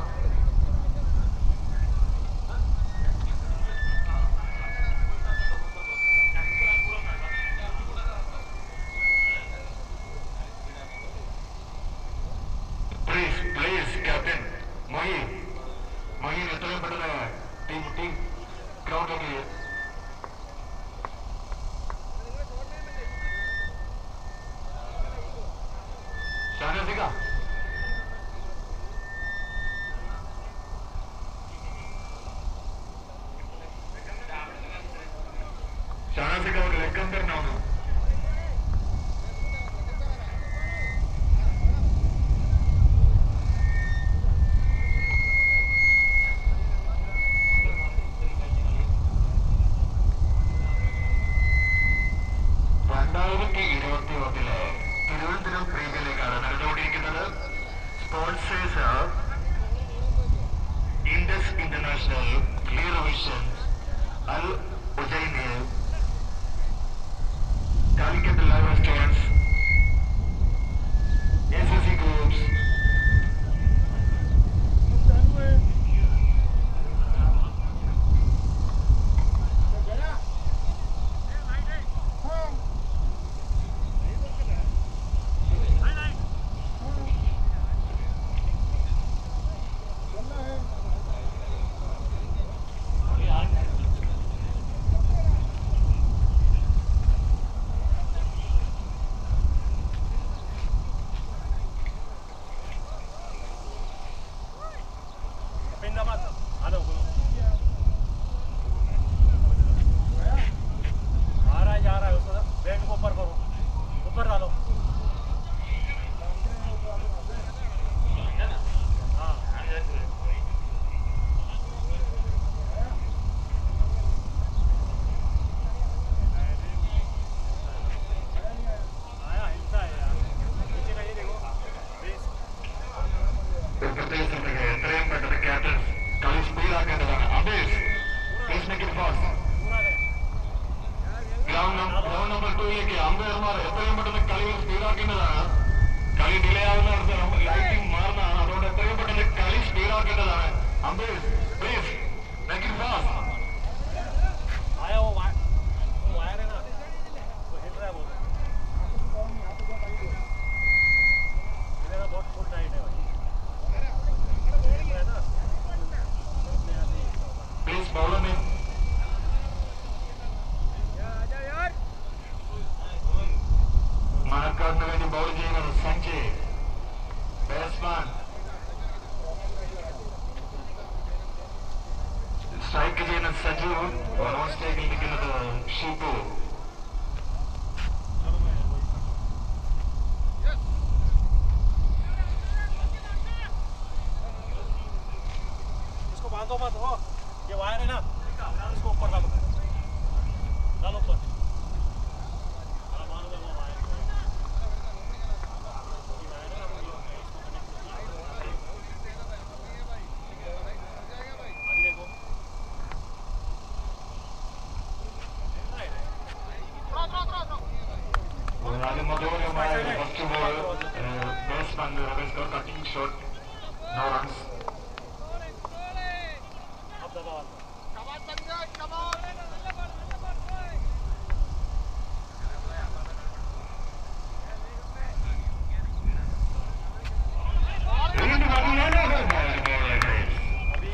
Please please captain Mohin Mohin എത്രയും പെട്ടെന്ന് ടീം ഗ്രൗണ്ടിലേക്ക് ഷാനസിക ഷാനസിക ഒരു ലെക്കന്തരനാണ്. തിരുവനന്തപുരം പ്രീമിയർ ലീഗാണ് നടന്നുകൊണ്ടിരിക്കുന്നത്. Sponsors Indus international, clear vision, അൽ ഉജൈന്, Calicut live restaurants, ACC groups, पिंदा मत हेलो आ रहा है जा रहा है उसको बैट को ऊपर करो ऊपर डालो हाँ आया हिलता है यार नीचे का ये देखो प्लीज ഒരു പ്രത്യേക ശ്രദ്ധയ്ക്ക് എത്രയും പെട്ടെന്ന് ക്യാപ്റ്റൻ കളി സ്പീഡാക്കേണ്ടതാണ്. Abesh please make it fast. पूरा है ഗ്രൗണ്ട് നമ്പർ 2ലേക്ക് അമ്പയർമാർ എത്രയും പെട്ടെന്ന് കളി സ്പീഡാക്കേണ്ടതാണ്. കളി ഡിലേ ആവുന്ന ലൈറ്റിംഗ് മാറുന്നതാണ്. അതുകൊണ്ട് എത്രയും പെട്ടെന്ന് കളി സ്പീഡാക്കേണ്ടതാണ്. അമ്പേഷ് പ്ലീസ് മേക്ക് ഇറ്റ് ഫാസ്റ്റ്. आया वो वायर है ना वो हिल रहा है बहुत मेरा बहुत फुल टाइट है भाई हिल रहा है ना प्लीज बॉलर में आजा यार നോൺ സ്റ്റേക്കിൽ നിൽക്കുന്നത് ഷിബു. इसको बांधो मत हो, ये वायर है ना, इसको ऊपर डालो, डालो ऊपर। हाँ, बांध दो वो वायर को। ये वायर है ना, वो इसको कनेक्ट कीजिए। अभी देखो। അതിമനോഹരമായ first ball batsman cutting shot, no runs. अब दबाओ। വീണ്ടും അതിമനോഹരമായ ബോളാണ്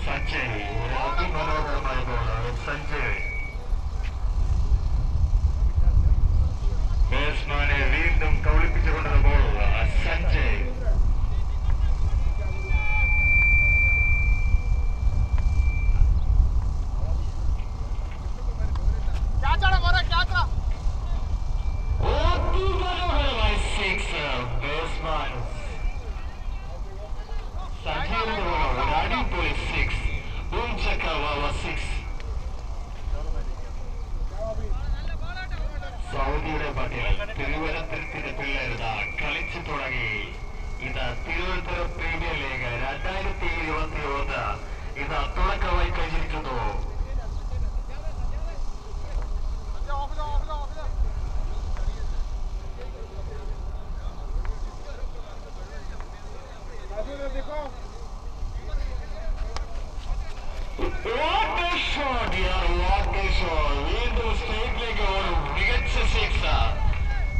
സഞ്ജയ്. അതിമനോഹരമായ ബോളാണ് സഞ്ജയ്. ബാറ്റ്സ്മാനെ വീണ്ടും കൗളിപ്പിച്ചുകൊണ്ടുള്ള ബോൾ സഞ്ജയ്. അതിമനോഹരമായ സിക്സ്. ബാറ്റ്സ്മാൻ സഞ്ജയുടെ ബോൾ ഒരു അടിപൊളി സിക്സ്. ബൂംചക്കാവാവ സിക്സ്. സൗദിയുടെ പട്ടികൾ തിരുവനന്തപുരത്തിന്റെ പിള്ളേരിതാ കളിച്ചു തുടങ്ങി. ഇത് തിരുവനന്തപുരം പ്രീമിയർ ലീഗ് 2021 ഇത് തുടക്കമായി കഴിഞ്ഞിരിക്കുന്നു. What a shot, yeah, what a shot. വീണ്ടും സ്റ്റേറ്റിലേക്ക് ഒരു മികച്ച സിക്സ്.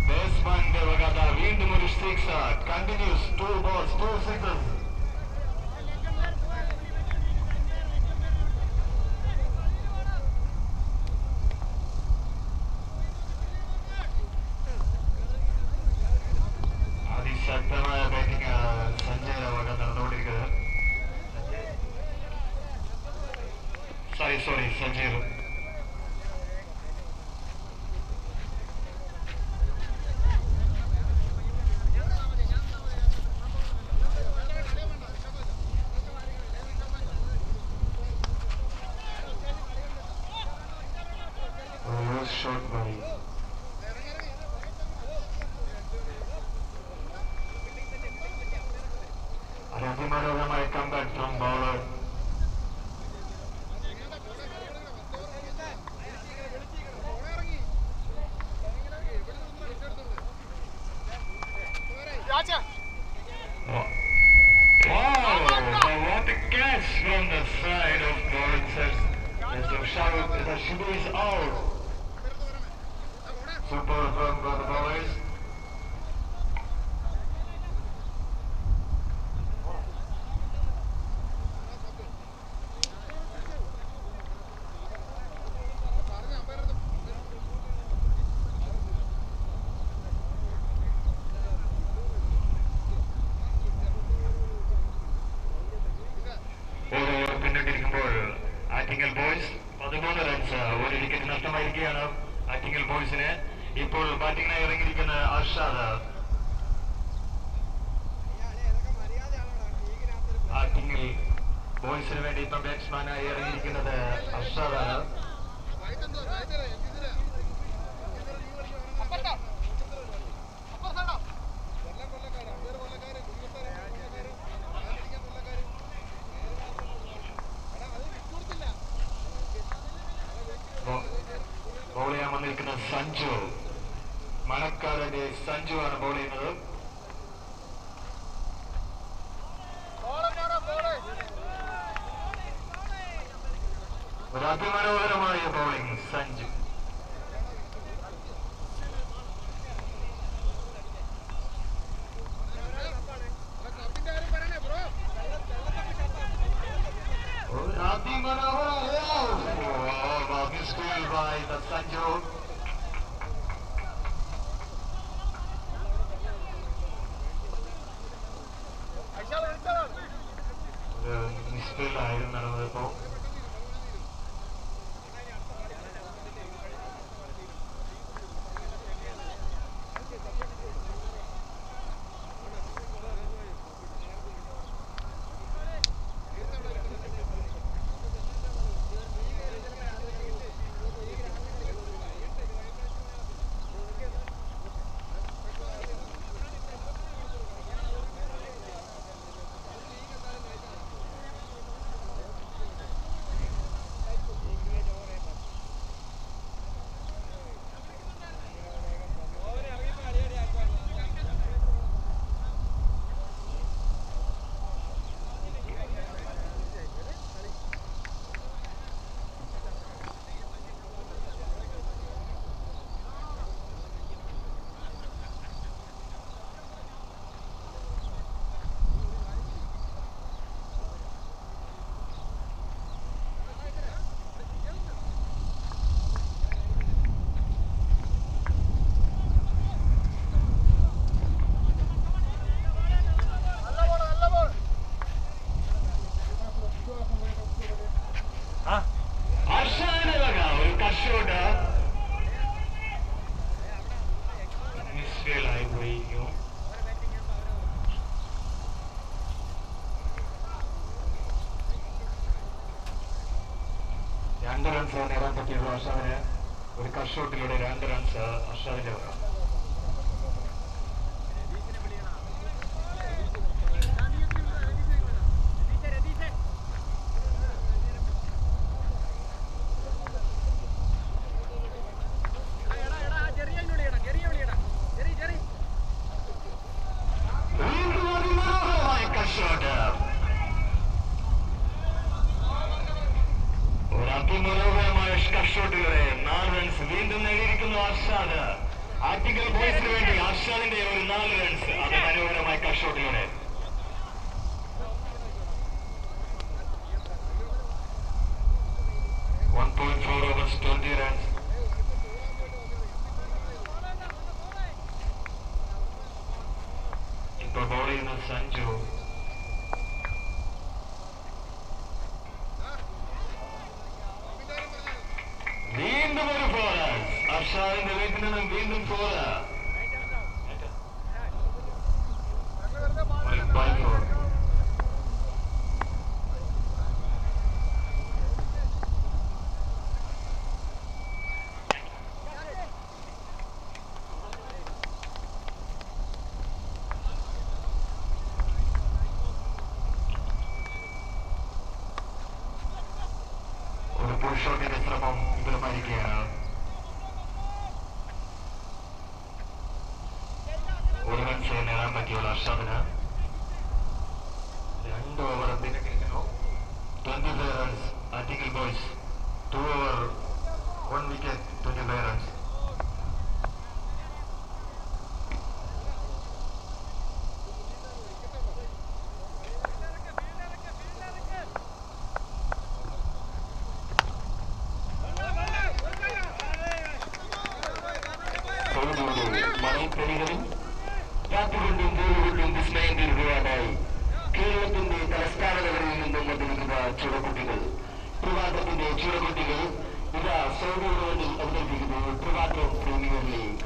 ബാറ്റ്സ്മാന്റെ വകത വീണ്ടും ഒരു സിക്സ്. Continuous 2 balls 2 sixes. അതിശക്തമായ ബാറ്റിംഗ് സഞ്ജയുടെ വക നടന്നുകൊണ്ടിരിക്കുന്നത്. സോറി സഞ്ജയ്. Shot by അതിമനോഹരമായ comeback from bowler. Wow, what a catch from the side of Lawrence. The Shibu is out. Super from the bowlers. പിന്നിട്ടിരിക്കുമ്പോൾ ആറ്റിങ്ങൽ ബോയ്സ് 13 റൺസ്, ഒരു wicket നഷ്ടമായിരിക്കുകയാണ് ആറ്റിങ്ങൽ ബോയ്സിന്. ഇപ്പോൾ ബാറ്റിംഗിനായി ഇറങ്ങിയിരിക്കുന്ന അർഷാദ്. ആറ്റിങ്ങൽ ബോയ്സിന് വേണ്ടി ഇപ്പം ബാറ്റ്സ്മാനായി ഇറങ്ങിയിരിക്കുന്നത് അർഷാദാണ്. ബോൾ ചെയ്യാൻ വന്നിരിക്കുന്ന സഞ്ജു, മണക്കാടിന്റെ സഞ്ജു ആണ് ബോൾ ചെയ്യുന്നത്. ഒരു അതിമനോഹരമായ bowling Sanju. Misfield by the Sanju. Misfield ആയിരുന്നു നടന്നത്. ഇപ്പോൾ 2 റൺസ് നേടാൻ പറ്റിയുള്ളൂ അർഷാദിന്. ഒരു കട്ട് ഷോട്ടിലൂടെ 2 റൺസ് അർഷാദിന്റെ വക. അതിമനോഹരമായ കട്ട് ഷോട്ടിലൂടെ 4 റൺസ് വീണ്ടും നേടിയിരിക്കുന്നു അർഷാദ്. ആറ്റിങ്ങൽ ബോയ്സിന് വേണ്ടി അർഷാദിന്റെ ഒരു 4 റൺസ് അതിമനോഹരമായ കട്ട് ഷോട്ടിലൂടെ. overs 20 runs. ഇപ്പോൾ ബോൾ ചെയ്യുന്ന സഞ്ജു. വീണ്ടും ഒരു 4 runs. അർഷാദിന്റെ വീട്ടിൽ നിന്നും വീണ്ടും 4. ഷോട്ടിന്റെ ശ്രമം വിഫലമായിരിക്കുകയാണ്. 1 റൺസ് നേടാൻ പറ്റിയുള്ള അർഷാദിന് 2 ഓവർ എന്തിനോ 25 runs. Attingal boys 2 over 1 wicket 25 runs. മണൽപ്പണികളും കാറ്റുകൊണ്ടും പൂവുകൊണ്ടും വിസ്മയം തീർക്കുവാനായി കേരളത്തിന്റെ തലസ്ഥാന നഗരിയിൽ നിന്നും വന്നിരിക്കുന്ന ചുടക്കുട്ടികൾ, ട്രിവാൻഡ്രത്തിന്റെ ചുടക്കുട്ടികൾ ഇതാ സൗദി അറേബ്യയിൽ അവതരിപ്പിക്കുന്നു ട്രിവാൻഡ്രം പ്രീമിയർ ലീഗ്.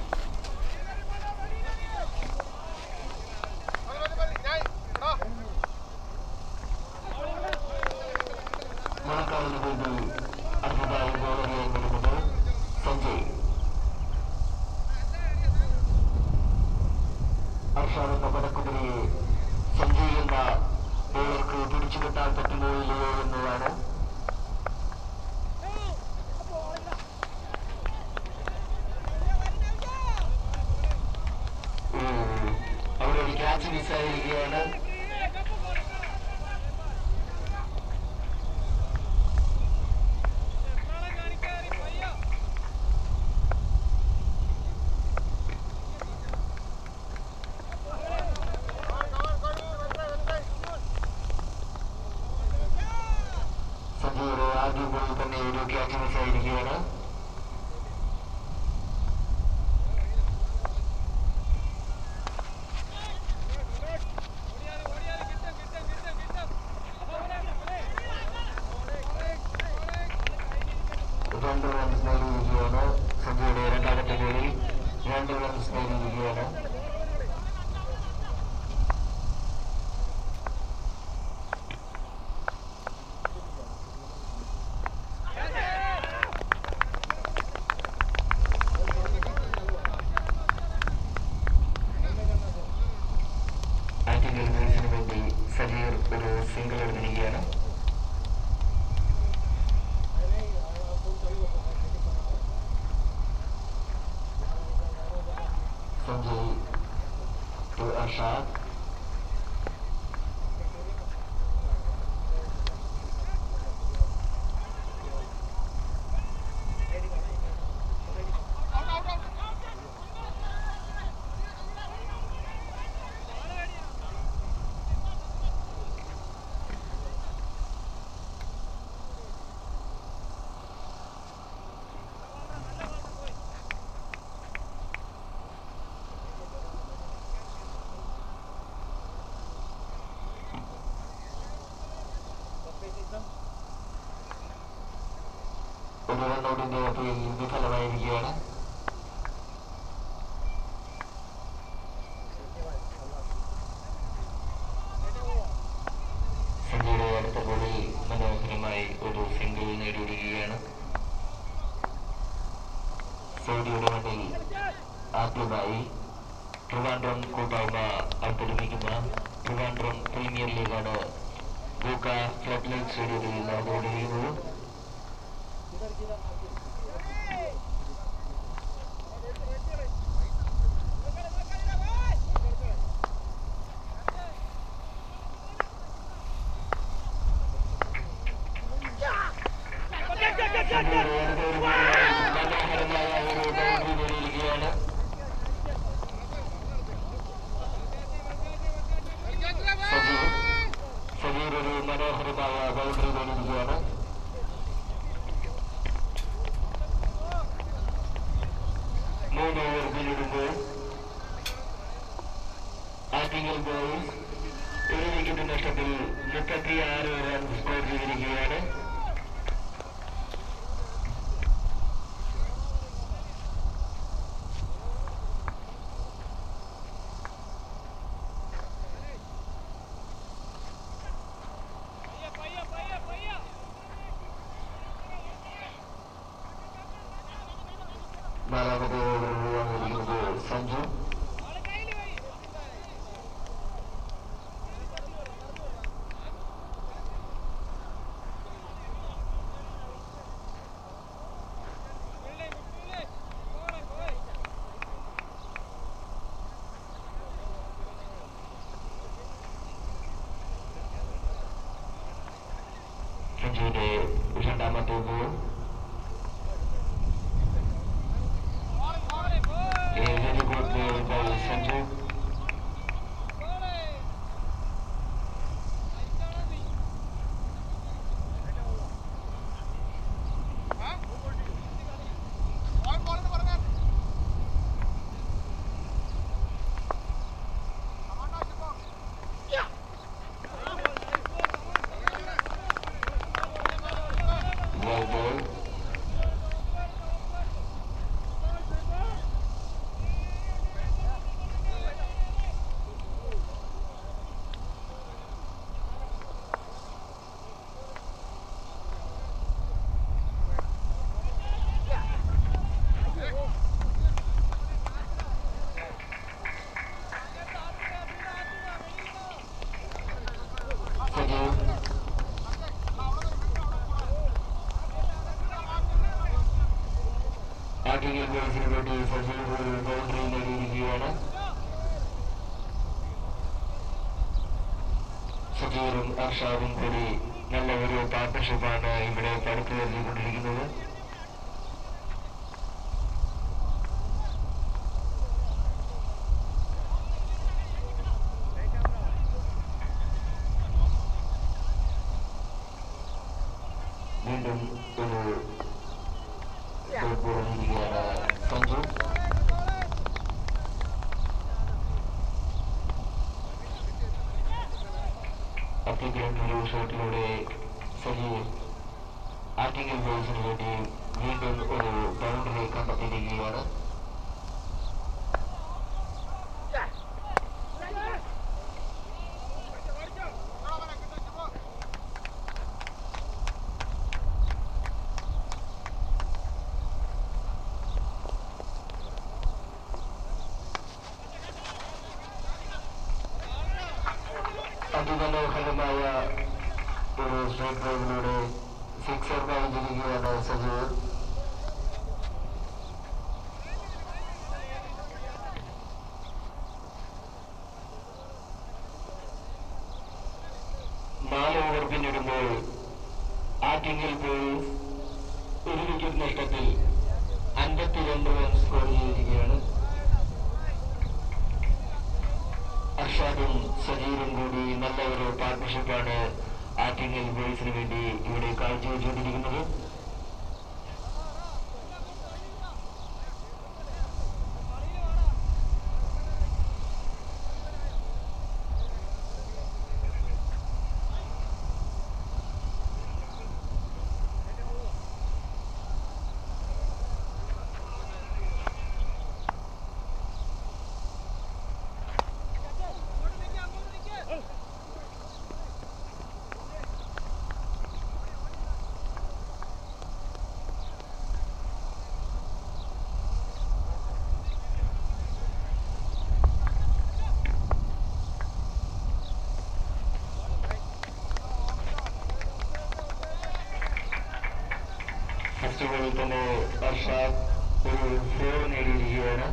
മണക്കാവിന് വേണ്ടി അടുത്തതായി ബോളറിയായി വരുന്നത് സഞ്ജയ്. അർഷാദ് പടക്കുതിരയെ സഞ്ജയ് എന്ന ബോളർക്ക് പിടിച്ചുകെട്ടാൻ പറ്റുമോ ഇല്ലയോ എന്നതാണ്. അവിടെ ഒരു ക്യാച്ച് മിസ്സായിരിക്കുകയാണ്. സഞ്ജയുടെ ആദ്യ ബോളിൽ തന്നെ ഒരു ക്യാച്ച് മിസ്സായിരിക്കുകയാണ്. രണ്ട് റൺസ് നേടിയിരിക്കുകയാണ് സഞ്ജയുടെ രണ്ടാമത്തെ ബോളിൽ 2 റൺസ് നേടിയിരിക്കുകയാണ്. ആറ്റിങ്ങൽ ബോയ്സിന് വേണ്ടി സജീർ ഒരു സിംഗിൾ എടുത്തിരിക്കുകയാണ്. സഞ്ജയ് ടു അർഷാദ്. ഒരു റണ്ണൌട്ടിന്റെ അപ്പീൽ വിഫലമായിരിക്കുകയാണ്. സഞ്ജയുടെ അടുത്ത ബോളിൽ മനോഹരമായി ഒരു സിംഗിൾ നേടിയിരിക്കുകയാണ്. സൗദിയുടെ മണ്ണിൽ ആദ്യമായി ട്രിവാൻഡ്രം കൂട്ടായ്മ അവതരിപ്പിക്കുന്ന ട്രിവാൻഡ്രം പ്രീമിയർ ലീഗാണ് ഗോക ഫ്ലഡ് ലൈറ്റ് സ്റ്റേഡിയത്തിൽ നടന്നുകൊണ്ടിരിക്കുന്നത്. മനോഹരമായ ഒരു ബൗണ്ടറി നേടിയിരിക്കുകയാണ്. സജീർ ഒരു മനോഹരമായ ബൗണ്ടറി നേടിയിരിക്കുകയാണ്. മൂന്ന് ഓവർ പിന്നിടുമ്പോൾ ആറ്റിങ്ങൽ ബോയ്സ് ഒരു വിക്കറ്റ് നഷ്ടത്തിൽ 36 റൺ സ്കോർ ചെയ്തിരിക്കുകയാണ്. നാലാമത്തെ ഓവർ വന്നിരിക്കുന്നത് സഞ്ജു. സഞ്ജുവിന്റെ രണ്ടാമത്തെ ball very good ball by Sanju. Well ball. Attingal ബോയ്സിന് വേണ്ടി സജീവ് ഒരു ബൗണ്ടറി നേടിയിരിക്കുകയാണ്. സജീറും അർഷാദും കൂടി നല്ല ഒരു പാർട്ട്ണർഷിപ്പാണ് ഇവിടെ പടുത്തുയർത്തിക്കൊണ്ടിരിക്കുന്നത്. വീണ്ടും ഒരു ബോളിരിക്കുകയാണ് സഞ്ജു. അത്യഗ്രഹം ഒരു ഷോട്ടിലൂടെ സജീവ് ആറ്റിങ്ങൽ ബോയ്സിന് വേണ്ടി വീണ്ടും ഒരു ബൗണ്ടറി കണ്ടെത്തിയിരിക്കുകയാണ്. അതിമനോഹരമായ ഒരു സ്ട്രൈക്ക് ഡ്രൈവിലൂടെ സിക്സർ നൽകിയിരിക്കുകയാണ് സജീവ്. നാല് ഓവർ പിന്നിടുമ്പോൾ ആറ്റിങ്ങൽ ബോയ്സ് ഒരു വിക്കറ്റ് നഷ്ടത്തിൽ 52 റൺ സ്കോർ ചെയ്തിരിക്കുകയാണ്. അർഷാദും സജീറും കൂടി നല്ല ഒരു പാർട്ട്ണർഷിപ്പാണ് ആറ്റിങ്ങൽ ബോയ്സിന് വേണ്ടി ഇവിടെ കാഴ്ചവെച്ചുകൊണ്ടിരിക്കുന്നത്. ഫസ്റ്റ് ബോളിൽ തന്നെ അർഷാദ് ഒരു 4 നേടിയിരിക്കുകയാണ്.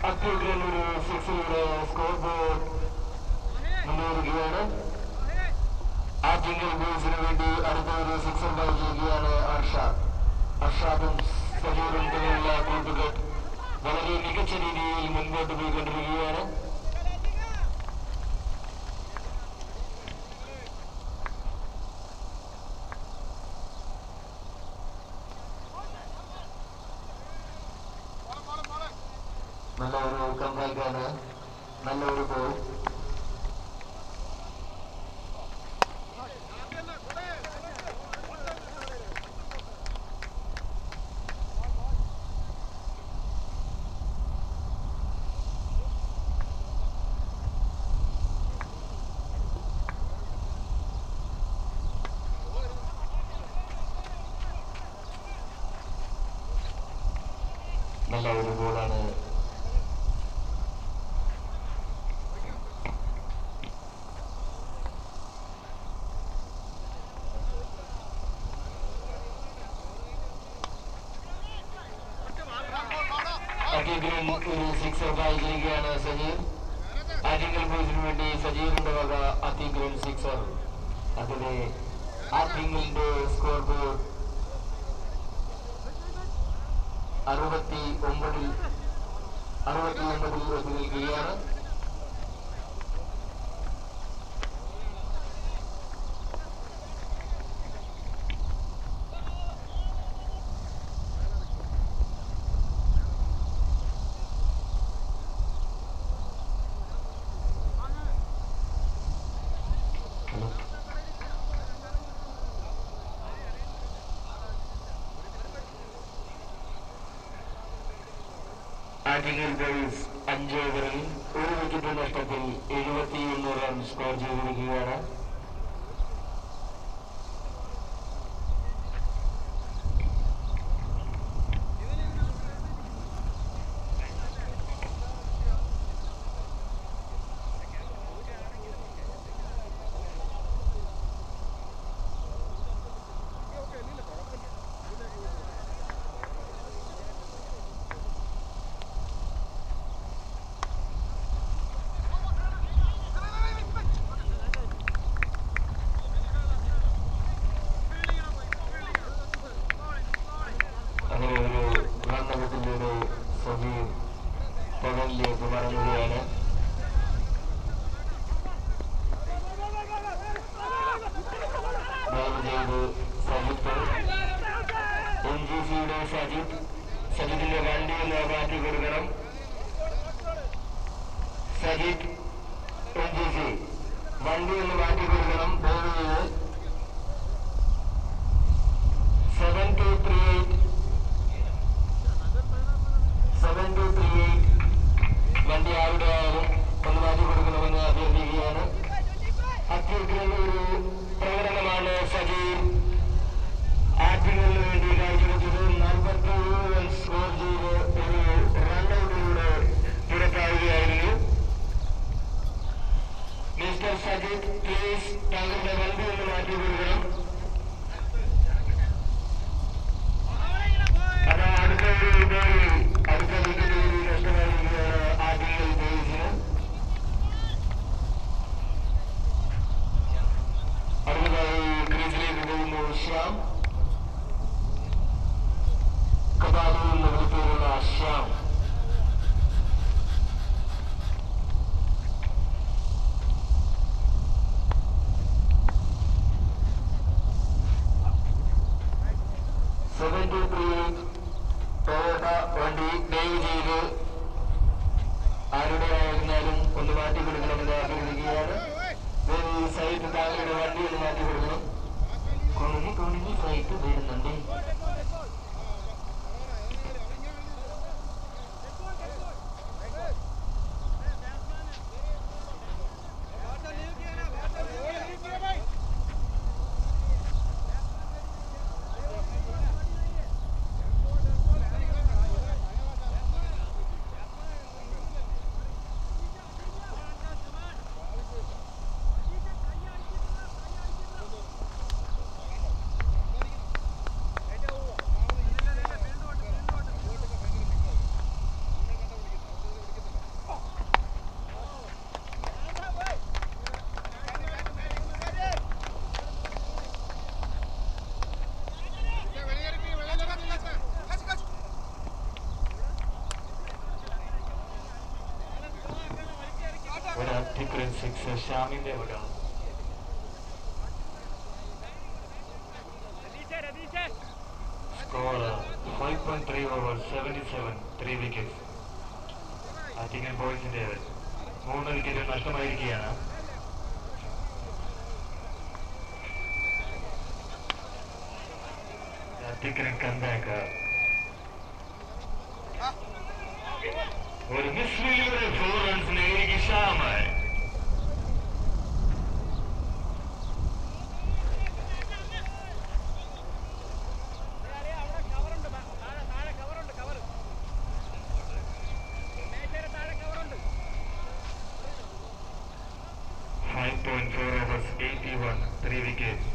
അത്യുഗ്രൻ ഒരു സിക്സിലൂടെ സ്കോർ ബോർഡ് മുന്നേറുകയാണ്. ആറ്റിങ്ങൽ ബോയ്സിന് വേണ്ടി അടുത്ത ഒരു സിക്സർ വഹിക്കുകയാണ് അർഷാദ്. അർഷാദും സജീറും തമ്മിലുള്ള കൂട്ടുകെട്ട് വളരെ മികച്ച രീതിയിൽ മുൻപോട്ട് പോയിക്കൊണ്ടിരിക്കുകയാണ്. നല്ല ഒരു കംബാക്കാണ്, നല്ലൊരു ഗോൾ. നല്ല ഒരു ഗോളാണ്. ഒരു സിക്സർ വായിച്ചിരിക്കുകയാണ് സജീർ. ആറ്റിങ്ങൽ ബോയ്സിന് വേണ്ടി സജീറിന്റെ വക അത്തിഗ്രൻ സിക്സർ. അതിലെ ആറ്റിങ്ങലിന്റെ സ്കോർ ബോർഡ് 69 എത്തി നിൽക്കുകയാണ്. ആറ്റിങ്ങൽ ബോയ്സ് 5 ഓവറിൽ 1 വിക്കറ്റ് നഷ്ടത്തിൽ 71 റൺ സ്കോർ ചെയ്തിരിക്കുകയാണ്. പകലിലേക്ക് മടങ്ങുകയാണ്. സജിത്ത് NGCയുടെ സജിത്തിന്റെ വണ്ടി ഒന്ന് മാറ്റി കൊടുക്കണം. സജിത്ത് NGC വണ്ടി ഒന്ന് മാറ്റി കൊടുക്കണം. ദയവ് ചെയ്ത് 7238 വണ്ടി ആരുടെ ആയാലും ഒന്ന് മാറ്റി കൊടുക്കണമെന്ന് അഭ്യർത്ഥിക്കുകയാണ്. അത്യുഗ്രൻ ഒരു പ്രകടനമാണ് സജീർ ആറ്റിങ്ങലിന് വേണ്ടി കാഴ്ചവെച്ചത്. 47 റൺ സ്കോർ ചെയ്ത് ഒരു റൺഔട്ടിലൂടെ പുറത്താവുകയായിരുന്നു. മിസ്റ്റർ സജിത് പ്ലീസ് താങ്കളുടെ വണ്ടി ഒന്ന് മാറ്റി കൊടുക്കണം. അടുത്ത വിക്കറ്റ് നഷ്ടമായിരിക്കുകയാണ് ആറ്റിങ്ങൽ ബോയ്സിന്. അടുത്തതായി ക്രീസിലേക്ക് പോകുന്നു ശ്യാം. കബാബു എന്ന വിളിപ്പേരുള്ള ശ്യാം. ടൊയോട്ട വണ്ടി ദയവ് ചെയ്ത് ആരുടെ ആയിരുന്നാലും ഒന്ന് മാറ്റി കൊടുക്കണമെന്ന് അഭ്യർത്ഥിക്കുകയാണ്. സൈറ്റ് താങ്കളുടെ വണ്ടി ഒന്ന് മാറ്റി കൊടുക്കണം. പുറകെ ടോണിന് ഫ്ലൈറ്റ് വരുന്നുണ്ട്. ഒരു അത്തിക്കുരൻ സിക്സ് ഷ്യാമിന്റെ വക. Score 5.3 over 77, 3 wickets. അത്തിങ്ങൻ ബോയ്സിന്റെ 3 വിക്കറ്റ് നഷ്ടമായിരിക്കുകയാണ്. അത്തിക്കുരൻ കംബാക്ക്. ഒരു മിസ്വിലൂടെ 4 റൺസ് നേടി Shyam. overs 81, 3 wickets.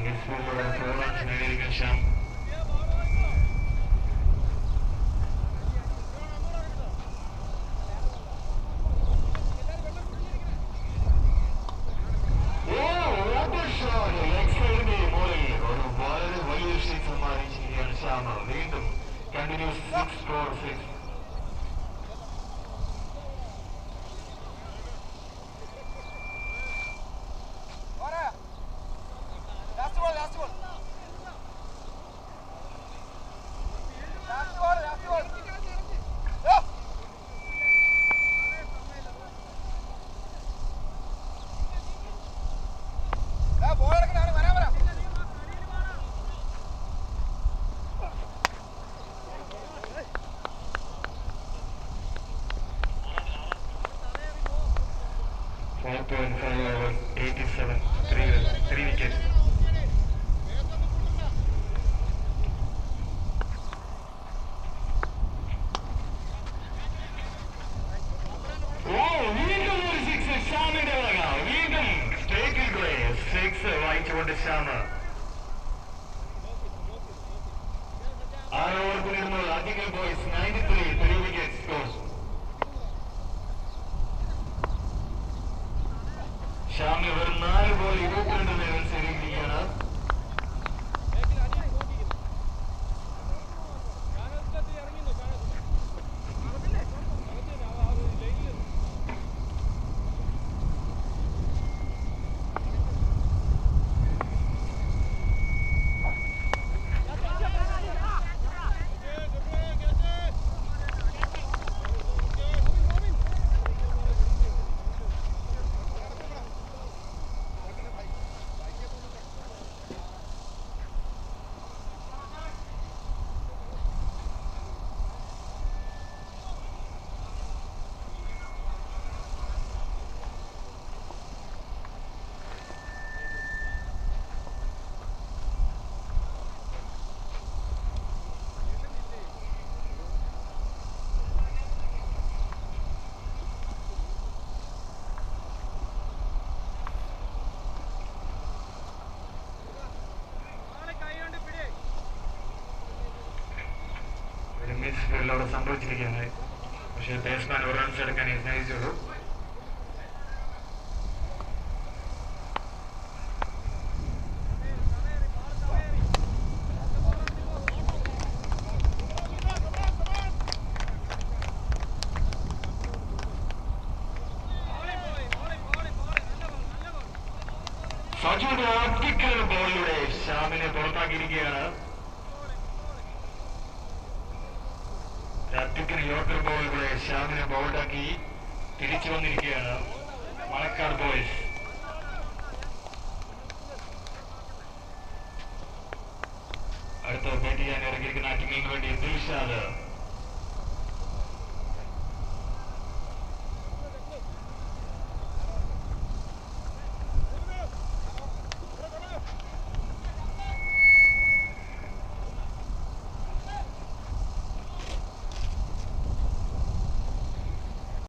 Midfielder 4 runs നേടിയിരിക്കുന്ന Shyam. വീണ്ടും കണ്ടിന്യൂസ് 6 score 6. Overs 87, 3 wickets. വീണ്ടും ഒരു 6 ഷ്യാമിന്റെ വക. വീണ്ടും സ്ട്രേക്കിൽ കൂടെ 6 വായിച്ചുകൊണ്ട് ഷ്യാം. 6 ഓവർ പിന്നിടുമ്പോൾ അത്തിങ്ങൽ ബോയ്സ് 93, 3 wickets score. ഷ്യാമിന് വെറും 4 ബോൾ 22 റൺസ് നേടിയിരിക്കുകയാണ്. മിസ്ഫീൽഡിലൂടെ സംഭവിച്ചിരിക്കുകയാണ്. പക്ഷേ ബാറ്റ്സ്മാൻ 1 റൺസ് എടുക്കാൻ നിർണയിച്ചുള്ളൂ. സജുവിന്റെ ഒറ്റയ്ക്കൽ ബോളിലൂടെ ഷ്യാമിനെ പുറത്താക്കിയിരിക്കുകയാണ്. അത്യുഗ്രൻ യോർക്കർ ബോൾ ഇവിടെ ശ്യാമിനെ ബൗൾഡാക്കി തിരിച്ചു വന്നിരിക്കുകയാണ് മണക്കാട് ബോയ്സ്. അടുത്ത ബാറ്റ് ചെയ്യാൻ ഇറങ്ങിയിരിക്കുന്ന ടീമിന് വേണ്ടി ദിൽഷാദ്